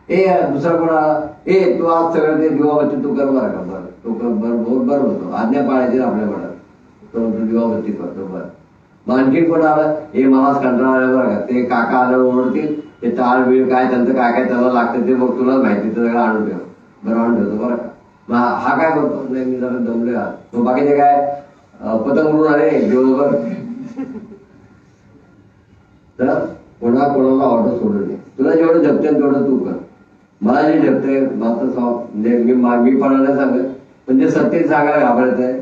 ए दुसरा कोणा ए तू आज सगळं ते दिवाबत्ती तू कर बरं का, बरं तो बरं होतो, आज्ञा पाळायची आपल्या म्हणत तो दिवाबत्ती करतो बरं. मग आणखी कोण आलं, हे मलाच कंटाळा आलं बरं का, ते काका आलं ओरडतील, ते टाळ बीळ काय त्यांचं काय काय त्याला लागतं ते मग तुलाच माहिती, ते सगळं आणून ठेव, बरं आणून ठेवतो बरं का. मग हा काय करतो, नाही मी जरा दमले आहात. मग बाकीचे काय पतंग उडून आले दिवसभर. तर कोणाला ऑर्डर सोडू नये. तुला जेवढं जपते तेवढं तू कर. मला जे जपते मी पण नाही सांगत, म्हणजे सत्य सांगायला घाबरायचं आहे.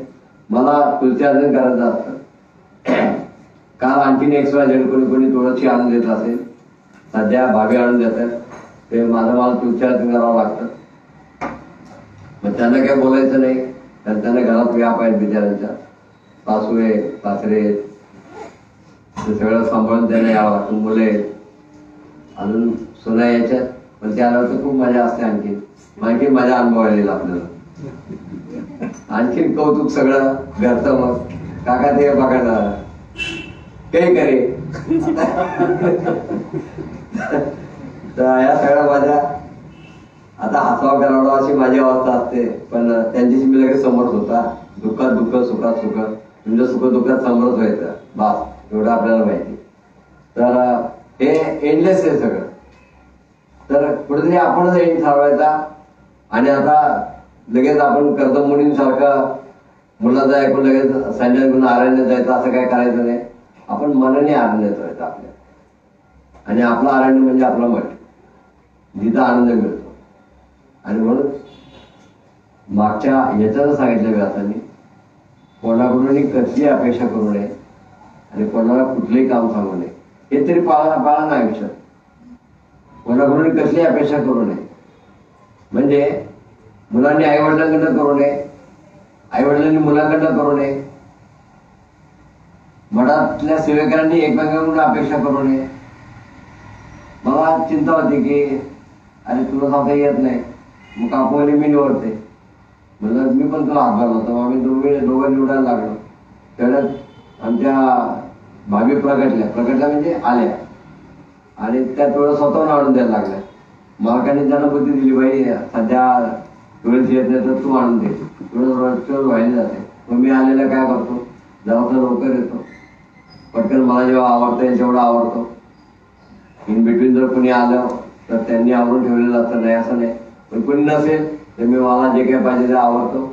मला तुलसीर्जन करायचं असतं. काल आणखीन एक्स्ट्रा जण कोणी तुळशी आणून देत असेल, सध्या भाभी आणून देतात, ते मला तुलसीर्जन करावं लागतं. मग त्यांना काय बोलायचं नाही, तर त्यांना घरात व्याप आहेत बिचाऱ्यांच्या, सासू आहे, सासरे, ते सगळं सांभाळून त्यांना यावं लागतं. मुले अजून सुना यायच्यात, पण त्या आल्यावर तर खूप मजा असते. आणखी मजा अनुभवायला आपल्याला, आणखीन कौतुक सगळं घरचं. मग काका ते बघा काही करे तर या सगळ्या माझ्या आता हसावा करावा अशी माझी अवस्था असते. पण त्यांच्याशी मी लगेच समोरच होता. दुःखात दुःख, सुखात सुख, म्हणजे सुख दुःखात समोरच व्हायचं, बास एवढं आपल्याला माहिती. तर हे एंडलेस आहे सगळं. तर कुठेतरी आपणच एंड ठरवायचा. आणि आता लगेच आपण कर्दम मुनींसारखं मुलाचं ऐकून लगेच संन्यास घेऊन आरण्यात जायचं असं काय करायचं नाही. आपण मनाने आरण्यात जायचं आपल्या. आणि आपलं आरण्य म्हणजे आपला मठ, जिथं आनंद मिळतो. आणि म्हणून मागच्या याच्यानं सांगितलं व्यासांनी, कोणाकडूनही कसली अपेक्षा करू नये आणि कोणाला कुठलंही काम सांगू नये. हे तरी पाळा ना आयुष्यात. कोणाकडून कसली अपेक्षा करू नये म्हणजे मुलांनी आई वडिलांकडनं करू नये, आई वडिलांनी मुलाकडनं करू नये, मठातल्या सेवेकरांनी एकमेकांकडून अपेक्षा करू नये. मला चिंता होती की अरे तुला सांगता येत नाही, मग काकूने मी निवडते म्हणलं मी पण तुला हातभार होतो. आम्ही दोघं निवडायला लागलो. तेवढ्यात आमच्या भाभी प्रकटल्या म्हणजे आल्या आणि त्या तुळस स्वतःहून आणून द्यायला लागल्या. मालकाने त्यांना बुद्धी दिली, बाई सध्या तुळस येत नाही तर तू आणून दे, तुळस व्हायला जाते. मग मी आलेला काय करतो, जरा लवकर येतो, पटकन मला जेव्हा आवडतं जेवढं आवडतो. इन बिटवीन जर कोणी आलं तर त्यांनी आवडून ठेवलेलं असतं, नाही असं नाही. पण कोणी नसेल तर मी मला जे काही पाहिजे ते आवडतो.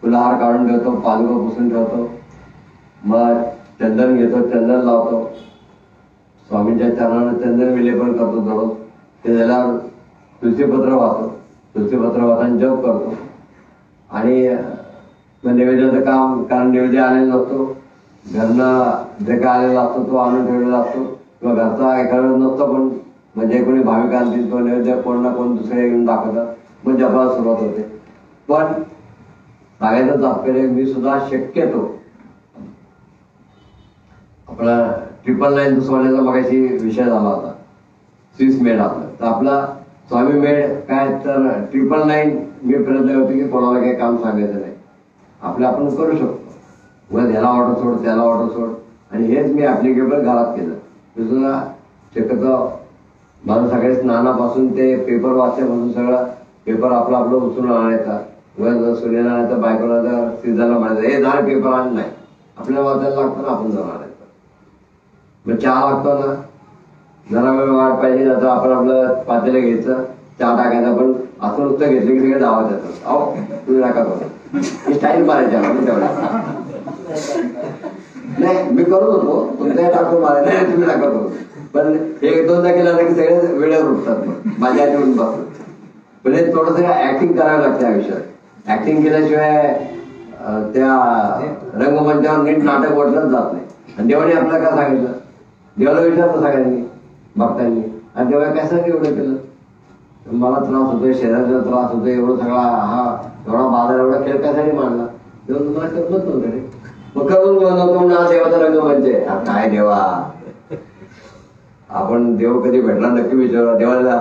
फुलहार काढून ठेवतो, पालकं पुसून ठेवतो, मग चंदन घेतो, चंदन लावतो, स्वामींच्या चरणाने चंदन विलेपन करतो दररोज. ते झाल्यावर तुलसीपत्र वाचतो, तुलसीपत्र वाचून जप करतो. आणि नैवेद्याचं काम, कारण नैवेद्य आलेला असतो, घरनं जे काय आलेला असतो तो आणून ठेवलेला असतो, किंवा घरचा एखादा नसतो पण म्हणजे कोणी भाविक आणतील तो नैवेद्य कोण ना कोण दुसरे येऊन दाखवतात. मग जपाला सुरुवात होते. पण सांगायचं तात्पर्य मी सुद्धा शक्यतो आपला 999 सोन्याचा मगाशी विषय झाला होता, स्विस मेड आपला. तर आपला स्वामी मेड काय तर 999 मी प्रयत्न होते की कोणाला काही काम सांगायचं नाही, आपलं आपण करू शकतो. मग ह्याला ऑर्डर सोड, त्याला ऑर्डर सोड, आणि हेच मी ऍप्लिकेबल घरात केलं. तुझं शक्यतो माझं सगळे स्नानापासून ते पेपर वाचण्यापासून सगळं पेपर आपलं उचलून आणायचा. वर सूर्याला नाही तर बायकोला तर सीझनला म्हणायचं हे झाड पेपर आण नाही, आपल्याला वाचायला लागतं ना, आपण जर आणायचं. मग चहा लागतो ना, जरा वेळ वाट पाहिजे तर आपण आपलं पातेलं घ्यायचं, चहा टाकायचा. पण असं नुसतं घेतलं की सगळे धावत येतात, अहो तुम्ही नका करू, ही स्टाईल मारायची आपण तेवढ्या. नाही मी करत होतो, तुमच्याही टाकून मारायचं, तुम्ही नका करू. पण एक दोनदा केलं की सगळे वेळेवर उठतात, माझ्या येऊन बसतात. पण हे थोडस ऍक्टिंग करावी लागते आयुष्यात. ऍक्टिंग केल्याशिवाय त्या रंगमंचावर नीट नाटक ओढलंच जात नाही. आणि देवाने आपल्याला काय सांगितलं, देवाला विचारलं सगळ्यांनी, भक्तांनी, आणि देवा कशासाठी एवढं केलं. मला त्रास होतोय, शरीराचा त्रास होतोय, एवढं सगळा हा एवढा बाजार एवढा खेळ कशासाठी मांडला. देवा तुम्हाला करमत नव्हतं रे, मग करून बनवतो म्हणून हा देवाचा रंगमंच आहे. काय देवा, आपण देव कधी भेटला नक्की विचारा. देवाला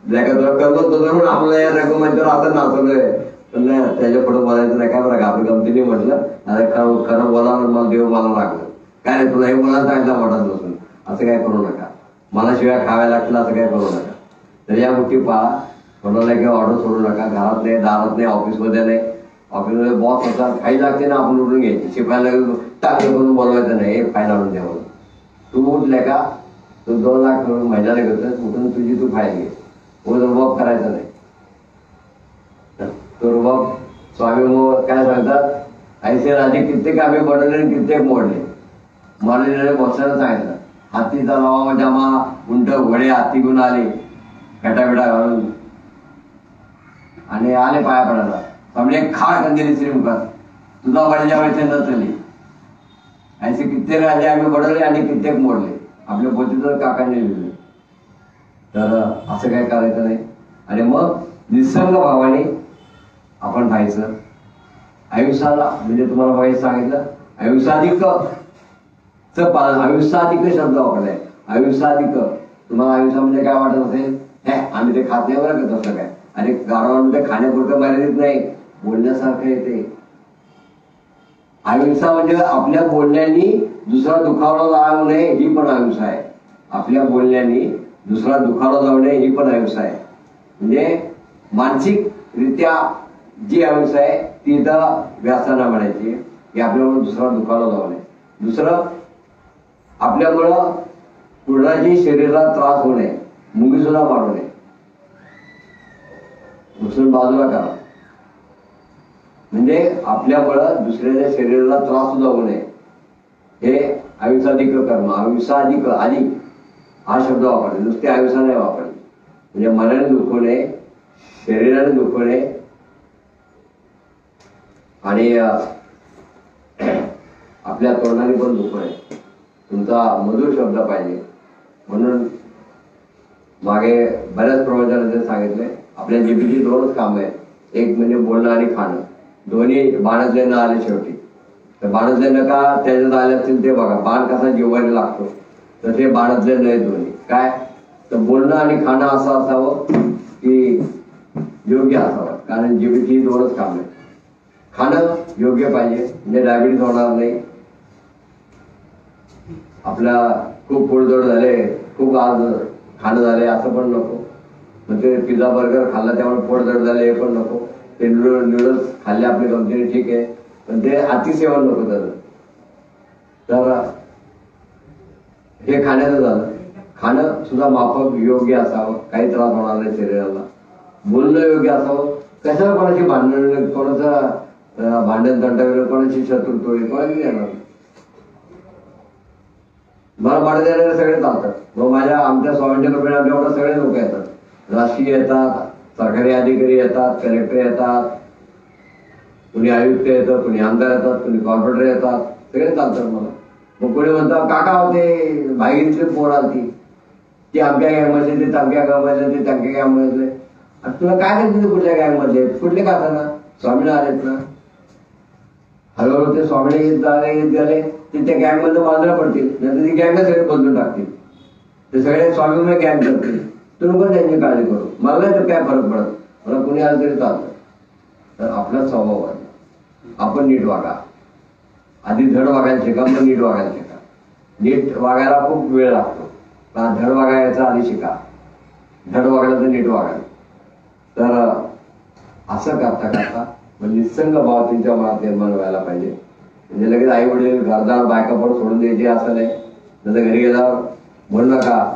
करमत होतं म्हणून आपल्याला या रंगमंचावर असं नाचवलंय. पण नाही, त्याच्या पुढे बोलायचं नाही. काय बरं का, आपण गमतीने म्हटलं अरे खरं बोला, मला देव मला लागलं. काय रे तुला हे मुलांना सांगितलं वाटत नसून, असं काय करू नका. मला शिवाय खाव्या लागतील असं काय करू नका. तर या गोष्टी पाळा. कोणाला काही ऑर्डर सोडू नका. घरात नाही, दारात नाही, ऑफिसमध्ये नाही. ऑफिसमध्ये बॉस होतात, काही लागते ना आपण उठून घ्यायची. शिपायला टाकलं करून बोलवायचं नाही, हे फाईल आणून द्यावं. तू उठले का तू 2 लाख महिन्याला घेतोय, उठून तुझी तू फाईल घे. रुबाब करायचा नाही. तो रुबाब स्वामी काय सांगतात, ऐसे राजे कित्येक आम्ही बनवले आणि कित्येक मोडले. मारलेले बॉसाला सांगितलं, हातीचा लावा जमा, उंट घोडे हाती घेऊन आले फेटाफेटा घालून आणि आले पाया पडायला. स्वामी एक खाळ कंदिली श्रीमुखात, तुझा बळीच्या वेळेस नसली. ऐसे कित्येक राजे आम्ही बनवले आणि कित्येक मोडले. आपल्या पोतीचं काकांनी लिहिले. तर असं काय करायचं नाही. आणि मग निसर्ग भावाने आपण राहायचं. आयुष्याला म्हणजे तुम्हाला माहिती सांगितलं, आयुष्याधिक आयुष्याधिक शब्द वापरलाय. आयुष्याधिक. तुम्हाला आयुष्या म्हणजे काय वाटत असेल, हे आम्ही ते खात नाही बरं का, तसं काय. अरे गावाला ते खाण्यापुरतं मर्यादित नाही, बोलण्यासारखं येते. आयुष्य म्हणजे आपल्या बोलण्यानी दुसरा दुखावला जाऊ नये ही पण आयुष्य आहे. आपल्या बोलण्यानी दुसरा दुखावला जाऊ नये ही पण आयुष्य आहे. म्हणजे मानसिकरित्या जी आयुष्य आहे ती तर व्यासाना म्हणायची की आपल्यामुळे दुसरा दुखावला जाऊ नये. दुसरं, आपल्यामुळं कुणाची शरीराला त्रास होऊ नये, मुंगी सुद्धा मारू नये. दुसरं बाजूला करा. म्हणजे आपल्यामुळं दुसऱ्याच्या शरीराला त्रास सुद्धा होऊ नये. हे आयुष्याधिक कर्म. आयुष्याधिक आधी हा शब्द वापरले, नुसते आयुष्या नाही वापरले. म्हणजे मनाने दुखू नये, शरीराने दुखू नये, आणि आपल्या तोंडाने पण दुखू नये. तुमचा मधुर शब्द पाहिजे. म्हणून मागे बऱ्याच प्रवचनांचे सांगितले, आपल्या जिभेची 2च कामं आहेत. एक म्हणजे बोलणं आणि खाणं. दोन्ही बाणातले न आले शेवटी. तर बाणातले न का त्याच्यात आले असतील ते बघा. बाण कसा जिव्हारी लागतो, तर ते बाणातले न दोन्ही काय, तर बोलणं आणि खाणं असं असावं की योग्य असावं. कारण जीभेची दोनच काम आहे. खाणं योग्य पाहिजे म्हणजे डायबिटीज होणार नाही. आपल्या खूप पोटजोड झाले, खूप आज खाणं झाले असं पण नको. मग ते पिझ्झा बर्गर खाल्ला त्यामुळे पोटजोड झाले हे पण नको. ते नूडल्स खाल्ले आपली गमतीने ठीक आहे, पण ते अतिसेवन नको त्याचं. तर हे खाण्याचं झालं. खाणं सुद्धा माफक योग्य असावं, काही त्रास होणार नाही शरीराला. बोलणं योग्य असावं. कशाला कोणाची भांडण, कोणाचं भांडण तंटा, कोणाची शत्रुत्व होईल, कोणाची येणार. मला भाडं द्यायला सगळे चालतात. मग आमच्या स्वामींच्या कृपेने आमच्याकडे सगळे लोक येतात. राष्ट्रीय येतात, सरकारी अधिकारी येतात, कलेक्टर येतात, कुणी आयुक्त येतं, कुणी आमदार येतात, कुणी कॉर्पोरेटर येतात, सगळे चालतात मला. मग कोणी म्हणतात काका होते भाईंचे पोर आलती, ती अमक्या गँगमधले, ते तमक्या गँगमधले, ते तमक्या गँगमधले. तुला काय करायचं कुठल्या गँगमधले, कुठले का ना स्वामीला आलेत ना. हळूहळू ते स्वामीने झाले ते त्या गँगमधलं बांधणं पडतील, नंतर ती गँग सगळे बदलून टाकतील. ते सगळे स्वामीमुळे गँग करतील. तू नको त्यांची काळजी करू, मला नाही तर काय फरक पडत, मला कुणी आलं तरी चालतं. तर आपला स्वभाव आहे, आपण नीट वागा. आधी धड वागायला शिका, मग नीट वागायला शिका. नीट वागायला खूप वेळ लागतो. धड वागायचा आधी शिका, धड वागला तर नीट वागायला. तर असं करता करता निसंग भाव त्यांच्या मनात निर्माण व्हायला पाहिजे. म्हणजे लगेच आई वडील घरदार बायका पण सोडून द्यायचे असं नाही. नंतर घरी गेल्यावर म्हणू नका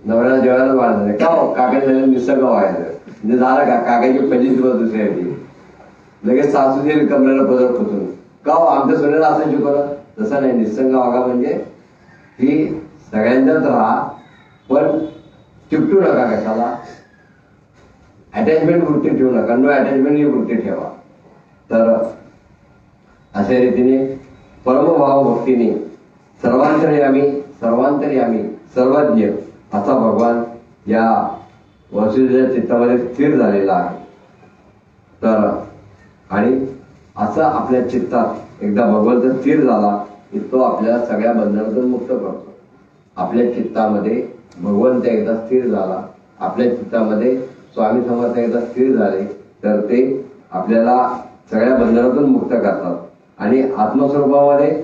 नवऱ्याला जेवायला वाढलं नाही का काका झालं निसंग व्हायचं म्हणजे झालं का काकाची पहिली दिवस दुसऱ्या येते लगेच सासू देईल कमरेला पदर फुटून का आमच्या सोन्याला असं शिकवलं. तसं नाही. निसंग वागा म्हणजे ही सगळ्यांच्याच राहा, पण चिपटू नका कशाला. अटॅचमेंट वृत्ती ठेवू नका, नो अटॅचमेंट ही वृत्ती ठेवा. तर अशा रीतीने परमभाव भक्तीने सर्वांतर्यामी सर्वज्ञ असा भगवान या वसुदेवाच्या चित्तामध्ये स्थिर झालेला आहे. तर आणि असं आपल्या चित्तात एकदा भगवंत स्थिर झाला की तो आपल्याला सगळ्या बंधनातून मुक्त करतो. आपल्या चित्तामध्ये भगवंत एकदा स्थिर झाला, आपल्या चित्तामध्ये स्वामी समर्थ एकदा स्थिर झाले तर ते आपल्याला सगळ्या बंधनातून मुक्त करतात. आणि आत्मस्वरूपामध्ये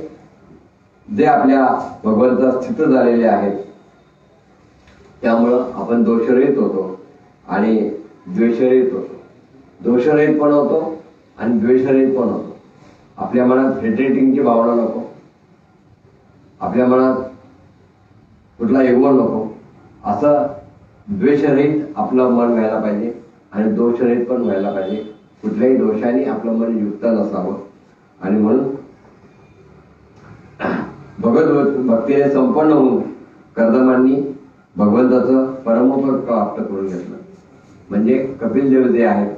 जे आपल्या भगवंता स्थित झालेले आहेत त्यामुळं आपण दोषरहित होतो आणि द्वेषरहित होतो. दोषरहित पण होतो आणि द्वेषरहित पण होतो. आपल्या मनात हेटेटिंगची भावना नको, आपल्या मनात कुठला एगो नको. असं द्वेषरहित आपलं मन व्हायला पाहिजे आणि दोषरहित पण व्हायला पाहिजे. कुठल्याही दोषाने आपलं मन युक्त नसावं. आणि म्हणून भगवत भक्तीने संपन्न होऊन कर्दमांनी भगवंताचं परमपद प्राप्त करून घेतलं. म्हणजे कपिल देव जे आहेत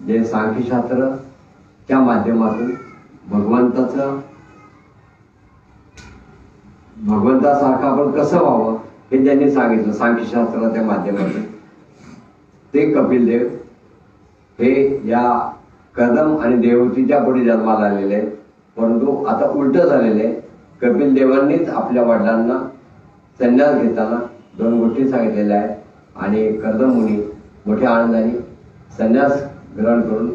जे सांख्यशास्त्राच्या माध्यमातून भगवंतासारखं आपण कसं व्हावं हे त्यांनी सांगितलं सांख्यशास्त्राच्या माध्यमातून. ते कपिल देव हे या कदम आणि देवतीच्या पुढे जन्माला आलेले आहेत. परंतु आता उलट झालेले आहे. कपिल देवांनीच आपल्या वडिलांना संन्यास घेताना 2 गोष्टी सांगितलेल्या आहेत आणि कर्दम मुनी मोठ्या आनंदाने संन्यास ग्रहण करून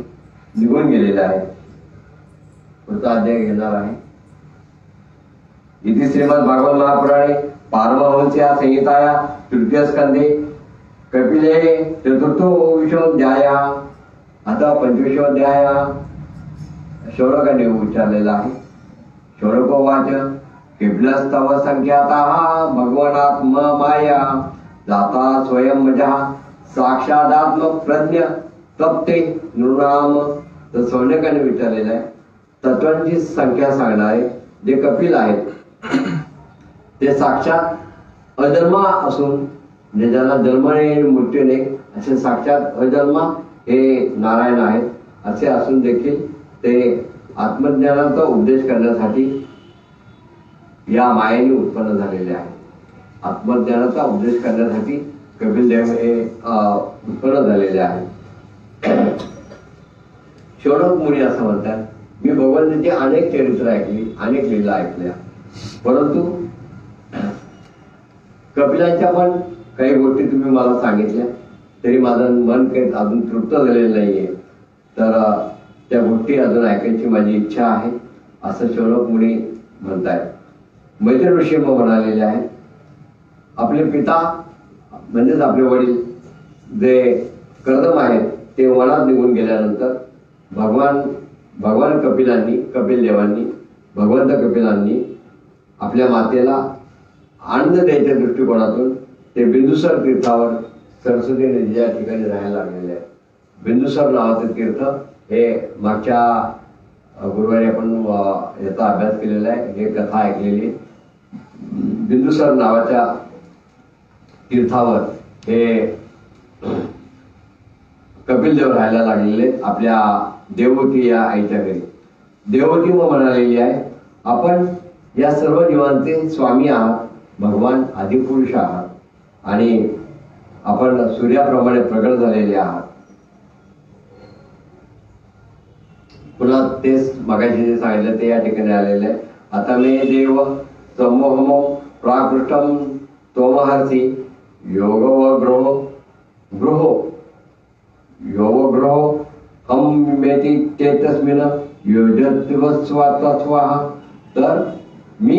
निघून गेलेले आहेत. पुढचा अध्याय घेणार आहे. इति श्रीमद भागवत महापुराणे पारमहंस्या संहिताया तृतीय स्कंदे कपिले चतुर्थो विषयोऽध्याय. आता 25वा अध्याय शौनकाने उच्चारलेला आहे. शौनकोवाच किबलस्तव संख्याताः भगवनात्म माया जाता स्वयं मजः साक्षादात्म प्रज्ञ तप्ते नृणाम. तर शौनकाने विचारलेलं आहे. तत्वांची संख्या सांगणारे जे कपिल आहेत ते साक्षात अजन्मा असून म्हणजे ज्यांना जन्म नाही मृत्यू नाही असे साक्षात अजन्मा हे नारायण आहेत. असे असून देखील ते आत्मज्ञानाचा उपदेश करण्यासाठी या मायेने उत्पन्न झालेले आहेत. आत्मज्ञानाचा उपदेश करण्यासाठी कपिल देव हे उत्पन्न झालेले आहेत. शौनक मुनी असं म्हणतात, मी भगवंताची अनेक चरित्र ऐकली, अनेक लीला ऐकल्या, परंतु कपिलांच्या पण काही गोष्टी तुम्ही मला सांगितल्या तरी माझं मन काही अजून तृप्त झालेलं नाहीये, तर त्या गोष्टी अजून ऐकायची माझी इच्छा आहे असं शौनक मुनी म्हणतायत. मैत्री ऋषी मग म्हणालेले आहेत, आपले पिता म्हणजेच आपले वडील जे कर्दम आहेत ते वनात निघून गेल्यानंतर भगवान कपिल देवांनी भगवंत कपिलांनी आपल्या मातेला आनंद द्यायच्या दृष्टिकोनातून ते बिंदुसर तीर्थावर सरस्वती नदीच्या ठिकाणी राहायला लागलेले आहे. बिंदुसर नावाचे तीर्थ हे मागच्या गुरुवारी आपण याचा अभ्यास केलेला आहे, हे कथा ऐकलेली. बिंदुसर नावाच्या तीर्थावर हे कपिल देव राहायला लागलेले आपल्या देवकी या आईच्या घरी. देवकी मग म्हणालेली आहे, आपण या सर्व जीवांचे स्वामी आहात, भगवान आदिपुरुष आहात आणि आपण सूर्याप्रमाणे प्रगट झालेले आहात. पुन्हा तेच मगाशी जे सांगितलं ते या ठिकाणी आलेलं आहे. आता मे देव समोहमो प्राकृष्टम तोमहर्षी योग व गृहो हम मेति चेतस्मिन योजत्वस्वाहा. तर मी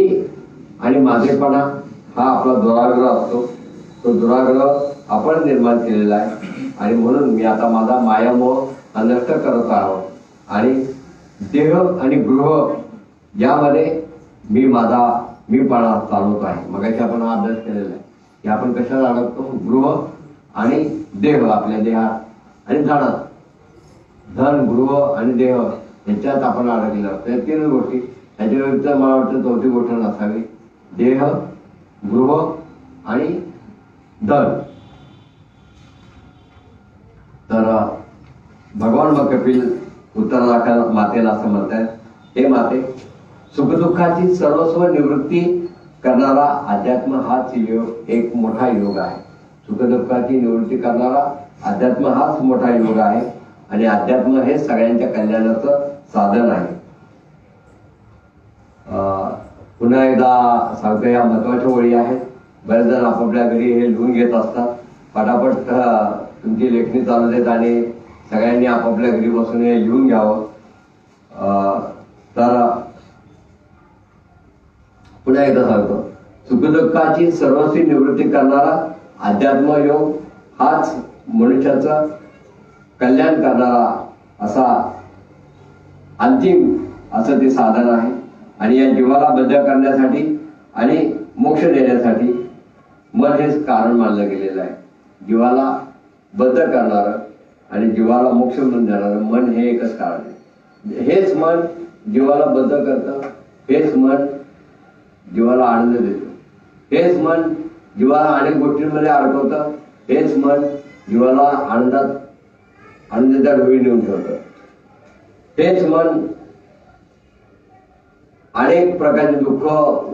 आणि माझेपणा हा आपला दुराग्रह असतो, तो दुराग्रह आपण निर्माण केलेला आहे आणि म्हणून मी आता माझा मायामोह हा नष्ट करत आहोत आणि देह आणि गृह यामध्ये मीपणा चालवत आहे. मगाशी आपण हा अभ्यास केलेला आहे की आपण कशाला अडकतो, गृह आणि देह, आपल्या देहात आणि धनात, धन गृह आणि देह ह्याच्यात आपण अडकलेलो असतो. या तीन गोष्टी, ह्याच्या व्यतिरिक्त मला वाटतं चौथी गोष्ट नसावी, देह गृह आणि धन. तर भगवान मग कपिल उत्तराला मातेला असं म्हणतात, हे माते, सुखदुःखाची सर्वस्व निवृत्ती करणारा अध्यात्म हाच एक मोठा योग आहे. सुखदुःखाची निवृत्ती करणारा अध्यात्म हाच मोठा योग आहे आणि अध्यात्म हे सगळ्यांच्या कल्याणाचं साधन आहे. पुन्हा एकदा सांगतो, या महत्वाच्या ओळी आहेत. बरेच जण आपापल्या घरी हे लिहून घेत असतात, पटापट तुमची लेखणी चालू देत आणि सगळ्यांनी आपापल्या घरी बसून हे लिहून घ्यावं. तर पुन्हा एकदा सांगतो, सुखदुःखाची सर्वस्वी निवृत्ती करणारा अध्यात्म योग हाच मनुष्याचं कल्याण करणारा असा अंतिम असं ते साधन आहे आणि या जीवाला बद्ध करण्यासाठी आणि मोक्ष देण्यासाठी मन हेच कारण मानलं गेलेलं आहे. जीवाला बद्ध करणारं आणि जीवाला मोक्ष मिळून देणारं मन हे एकच कारण आहे. हेच मन जीवाला बद्ध करतं, हेच मन जीवाला आनंद देतं, हेच मन जीवाला अनेक गोष्टींमध्ये अडकवतं, हेच मन जीवाला आनंदाच्या ढोळी नेऊन ठेवतं, हेच मन अनेक प्रकारचे दुःख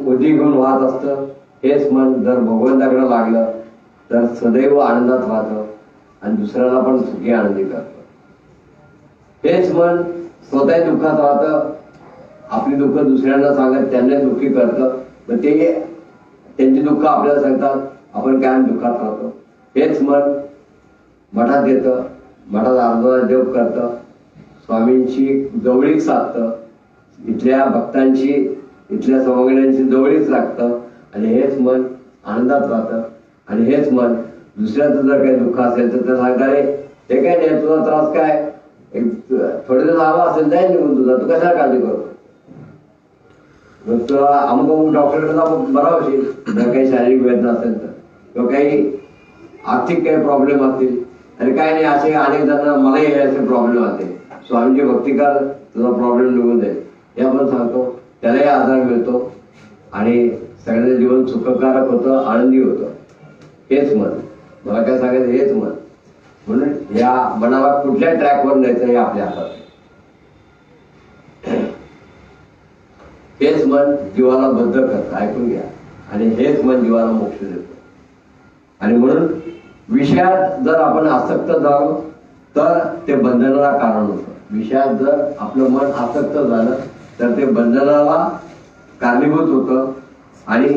ओझी घेऊन वाहत असतं, हेच मन जर भगवंताकडे लागलं तर सदैव आनंदात राहतं आणि दुसऱ्याला पण सुखी आनंदी करतं. हेच मन स्वतः दुःखात राहतं, आपली दुःख दुसऱ्यांना सांगत त्यांना दुःखी करतं, मग ते त्यांची दुःख आपल्याला सांगतात, आपण काय दुःखात राहतो. हेच मन मठात येतं, मठात अर्धा जप करतं, स्वामींची जवळीक साधतं, इथल्या भक्तांची इथल्या सवंगड्यांची जवळीक लागतं आणि हेच मन आनंदात राहतं. आणि हेच मन दुसऱ्याचं जर काही दुःख असेल तर ते सांगतात, हे काय नाही, तुझा त्रास काय, थोडे दिवस आला असेल जाईल निघून तुझा, तू कशाला काळजी करतो, तुला अमुक डॉक्टरकडे जा बरा होशील जर काही शारीरिक वेदना असेल तर, किंवा काही आर्थिक काही प्रॉब्लेम असतील. आणि काय नाही, असे अनेक जण मलाही हे असे प्रॉब्लेम असते, स्वामींची भक्ती कर तुझा प्रॉब्लेम निघून जाईल, हे आपण सांगतो, त्यालाही आधार मिळतो आणि सगळ्यांचं जीवन सुखकारक होतं, आनंदी होतं. हेच मन, मला काय सांगायचं, हेच मन. म्हणून या मनाला कुठल्या ट्रॅकवर न्यायचं हे आपल्या हातात आहे. हेच मन जीवाला बद्ध करतं, ऐकून घ्या, आणि हेच मन जीवाला मोक्ष देतं. आणि म्हणून विषयात जर आपण आसक्त झालो तर ते बंधनाला कारण होतं. विषयात जर आपलं मन आसक्त झालं तर ते बंधनाला कारणीभूत होतं आणि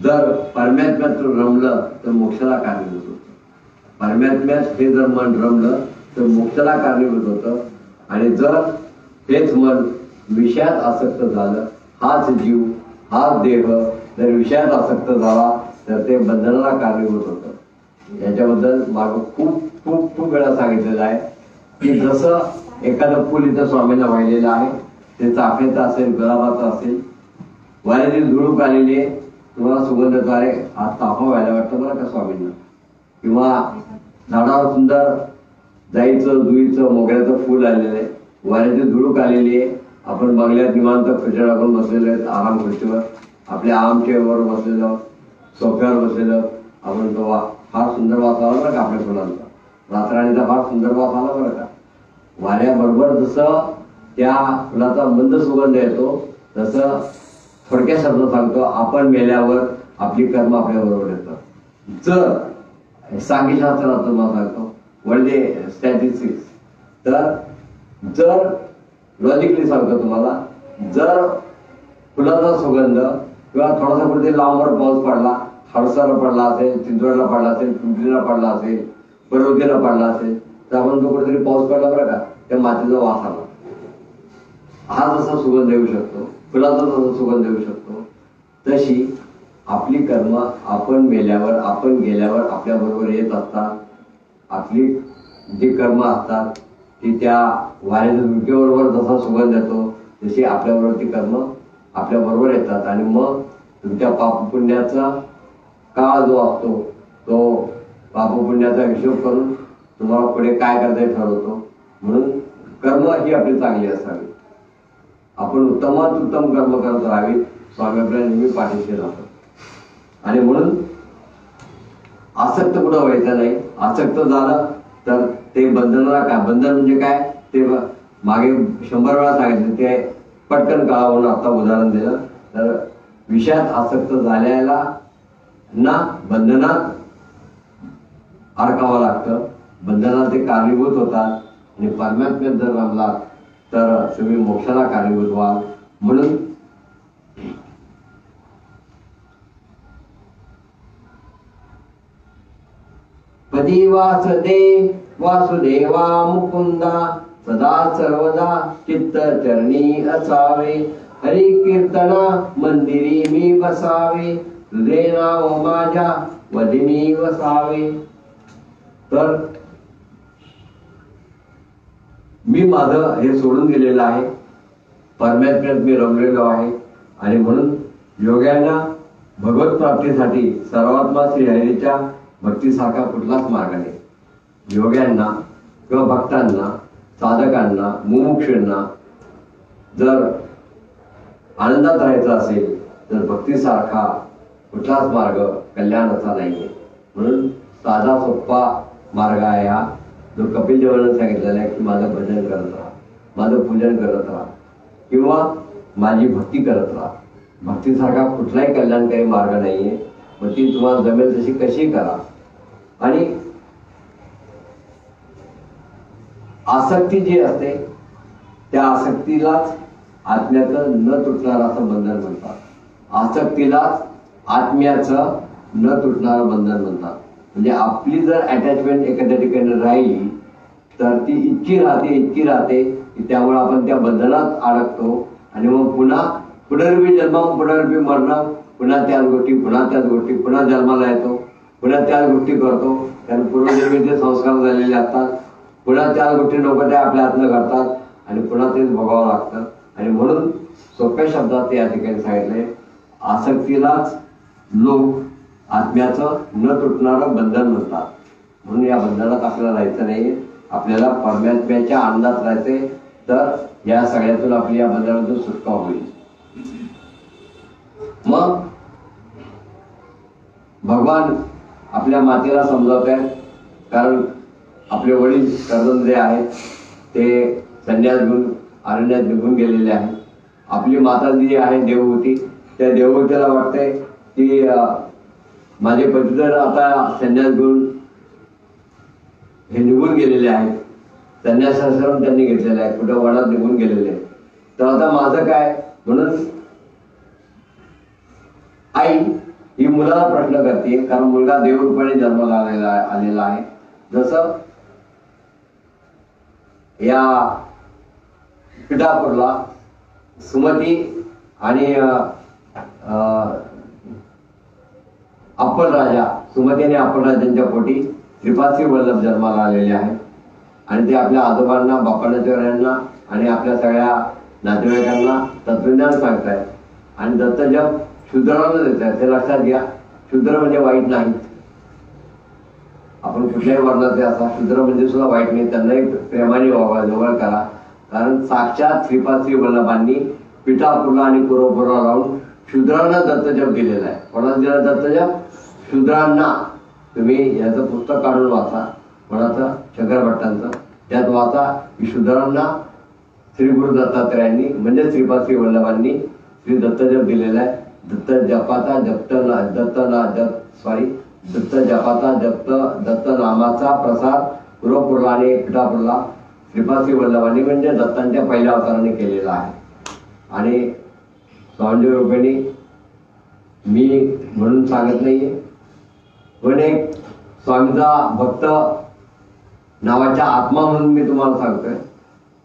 जर परमात्म्यात रमलं तर मोक्षाला कारणीभूत होतं. परमात्म्यात हे जर मन रमलं तर मोक्षाला कारणीभूत होतं आणि जर हेच मन विषयात आसक्त झालं, हाच जीव हाच देह जर विषयात आसक्त झाला तर ते बंधनाला कारणीभूत होतं. याच्याबद्दल मागं खूप खूप खूप वेळा सांगितलेलं आहे की जसं एखादं फुल इथं स्वामींना वाहिलेलं आहे, ते चाफ्याचं असेल, गुलाबाचं असेल, वाऱ्यातील धुळूक आलेली आहे, तुम्हाला सुगंध येतो, अरे आज चाफा व्हायला वाटतं बरं का स्वामींना. किंवा झाडावर सुंदर जाईचं, जुईचं, मोगऱ्याचं फुल आलेलं आहे, वाऱ्याची धुळूक आलेली आहे, आपण बंगल्यात निवांत खुर्च्या टाकून बसलेले आहेत, आराम खुर्चीवर आपल्या आरामचेअरवर बसलेलं, सोफ्यावर बसलेलं, आपण तो फार सुंदर वास आला बरं का आपल्या फुलांचा, रातराणीचा फार सुंदर वास आला बरं का. वाऱ्याबरोबर जसं त्या फुलाचा मंद सुगंध येतो तसं थोडक्या शब्द सांगतो, आपण मेल्यावर आपली कर्म आपल्या बरोबर येतात. जर सांख्यशास्त्रात तुम्हाला सांगतो म्हणजे स्टॅटिस्टिक्स, तर जर लॉजिकली सांगतो तुम्हाला, जर फुलाचा सुगंध किंवा थोडासा कुठे लांबवर पाऊस पडला, हडसाला पडला असेल, चिंचवडला पडला असेल, पिंपरीला पडला असेल, पर्वतीला पडला असेल, तर आपण तो कुठेतरी पाऊस पडला बरं का, त्या मातीचा वास आला. हा जसा सुगंध येऊ शकतो, फुलाचा जसा सुगंध येऊ शकतो, तशी आपली कर्म आपण मेल्यावर, आपण गेल्यावर आपल्या बरोबर येत असतात. आपली जी कर्म असतात ती त्या वाऱ्याच्या धुक्याबरोबर जसा सुगंध येतो तशी आपल्याबरोबर ती कर्म आपल्या बरोबर येतात. आणि मग तुमच्या पापपुण्याचा काळ जो असतो तो पापपुण्याचा हिशोब करून तुम्हाला पुढे काय करता ठरवतो. म्हणून कर्म ही आपली चांगली असावी, आपण उत्तमात उत्तम कर्म करत राहावी, स्वामी आपल्या नेहमी पाठीशी राहतो. आणि म्हणून आसक्त कुठं व्हायचं नाही. आसक्त झालं तर ते बंधनाला काय, बंधन म्हणजे काय ते मागे 100 वेळा सांगितलं, ते पटकन कळावं. आता उदाहरण दिलं तर विषयात आसक्त झाल्याला ना बंधनात अडकावं लागतं, बंधनात ते कारणीभूत होतात. आणि परमात्म्यात जर रमलात तर तुम्ही मोक्षाला कारणीभूत व्हाल. म्हणून पदी वासुदेवा मुकुंदा सदा सर्वदा चित्त चरणी असावे. हरी कीर्तना मंदिरी मी बसावे, तुझे नाव माझ्या वदिनी वसावे. तर मी माझं हे सोडून दिलेलं आहे, परमात्म्यात मी रमलेलो आहे. आणि म्हणून योग्यांना भगवत प्राप्तीसाठी सर्वात्मा श्रीहरीच्या भक्तीसारखा कुठलाच मार्ग नाही. योग्यांना किंवा भक्तांना, साधकांना, मुमुक्षूंना जर आनंदात राहायचं असेल तर भक्तीसारखा कुठलाच मार्ग कल्याणाचा नाहीये. म्हणून साधा सोपा मार्ग आहे हा, जो कपिल देवाने सांगितलेला आहे की माझं भजन करत राहा, माझं पूजन करत राहा किंवा माझी भक्ती करत राहा. भक्तीसारखा कुठलाही कल्याणकारी मार्ग नाहीये. मग ती तुम्हाला जमेल तशी कशी करा. आणि आसक्ती जी असते त्या आसक्तीलाच आत्म्याचं न तुटणारं असं बंधन म्हणतात. आसक्तीलाच आत्म्याचं न तुटणारं बंधन म्हणतात. म्हणजे आपली जर अटॅचमेंट एखाद्या ठिकाणी राहिली तर ती इतकी राहते की त्यामुळे आपण त्या बंधनात अडकतो. आणि मग पुन्हा पुनर्वी जन्म, पुनर्वी मरण, पुन्हा त्याच गोष्टी, पुन्हा त्याच गोष्टी, पुन्हा जन्माला येतो, पुन्हा त्याच गोष्टी करतो. कारण पूर्वजन्मीचे संस्कार झालेले असतात, पुन्हा त्याच गोष्टी नको त्या आपल्या हातनं घडतात आणि पुन्हा तेच भोगावं लागतं. आणि म्हणून सोप्या शब्दात या ठिकाणी सांगितलंय, आसक्तीलाच लोक आत्म्याचं न तुटणारं बंधन म्हणतात. म्हणून या बंधनात आपल्याला राहायचं नाही, आपल्याला परमात्म्याच्या आनंदात राहायचे. तर या सगळ्यातून आपली या बंधनातून सुटका होईल. मग भगवान आपल्या मातेला समजावत आहेत, कारण आपले वडील कर्दंद्रे आहेत, ते संन्यास घेऊन अरण्यात निघून गेलेले आहेत. आपली माता जी आहे देवहूती, त्या देवहूतीला वाटतंय की माझे पती जर आता संन्यास घेऊन हे निघून गेलेले आहेत संन्यासाश्रम त्यांनी घेतलेला आहे, कुठं वनात निघून गेलेले. तर आता माझं काय, म्हणून आई ही मुलाला प्रश्न करते, कारण मुलगा देवरूपाने जन्माला आलेला आहे. जसं या पिठापूरला सुमती आणि अप्पलराजा, सुमती आणि अप्पलराजांच्या पोटी श्रीपादश्री वल्लभ जन्माला आलेले आहेत. आणि ते आपल्या आजोबांना, बाप्पांना आणि आपल्या सगळ्या नातेवाईकांना तत्वज्ञान सांगतायत. आणि दत्तजप शूद्रांना देत आहेत. ते लक्षात घ्या, शूद्र म्हणजे वाईट नाही. आपण कुठल्याही वर्णाचे असा, शूद्र म्हणजे सुद्धा वाईट नाही. त्यांनाही प्रेमाने वागा, जवळ करा. कारण साक्षात श्रीपादश्री वल्लभांनी पिठापूरला आणि कुरवपूरला राहून शूद्रांना दत्तजप दिलेला आहे. कोणाला दिला दत्तजप? शूद्रांना. तुम्ही याचं पुस्तक काढून वाचा, कोणाचं? शंकर भट्टांचं. त्यात वाचा की शूद्रांना श्री गुरु दत्तात्रयांनी म्हणजे श्रीपादश्री वल्लभांनी श्री दत्तजप दिलेला आहे. दत्त जपाचा दत्त नामाचा प्रसार कुरवपूरला आणि पिठापूरला श्रीपादश्री वल्लभांनी म्हणजे दत्तांच्या पहिल्या अवताराने केलेला आहे. आणि स्वामींच्या रूपाने मी म्हणून सांगत नाहीये, पण एक स्वामीचा भक्त नावाच्या आत्मा म्हणून मी तुम्हाला सांगतोय.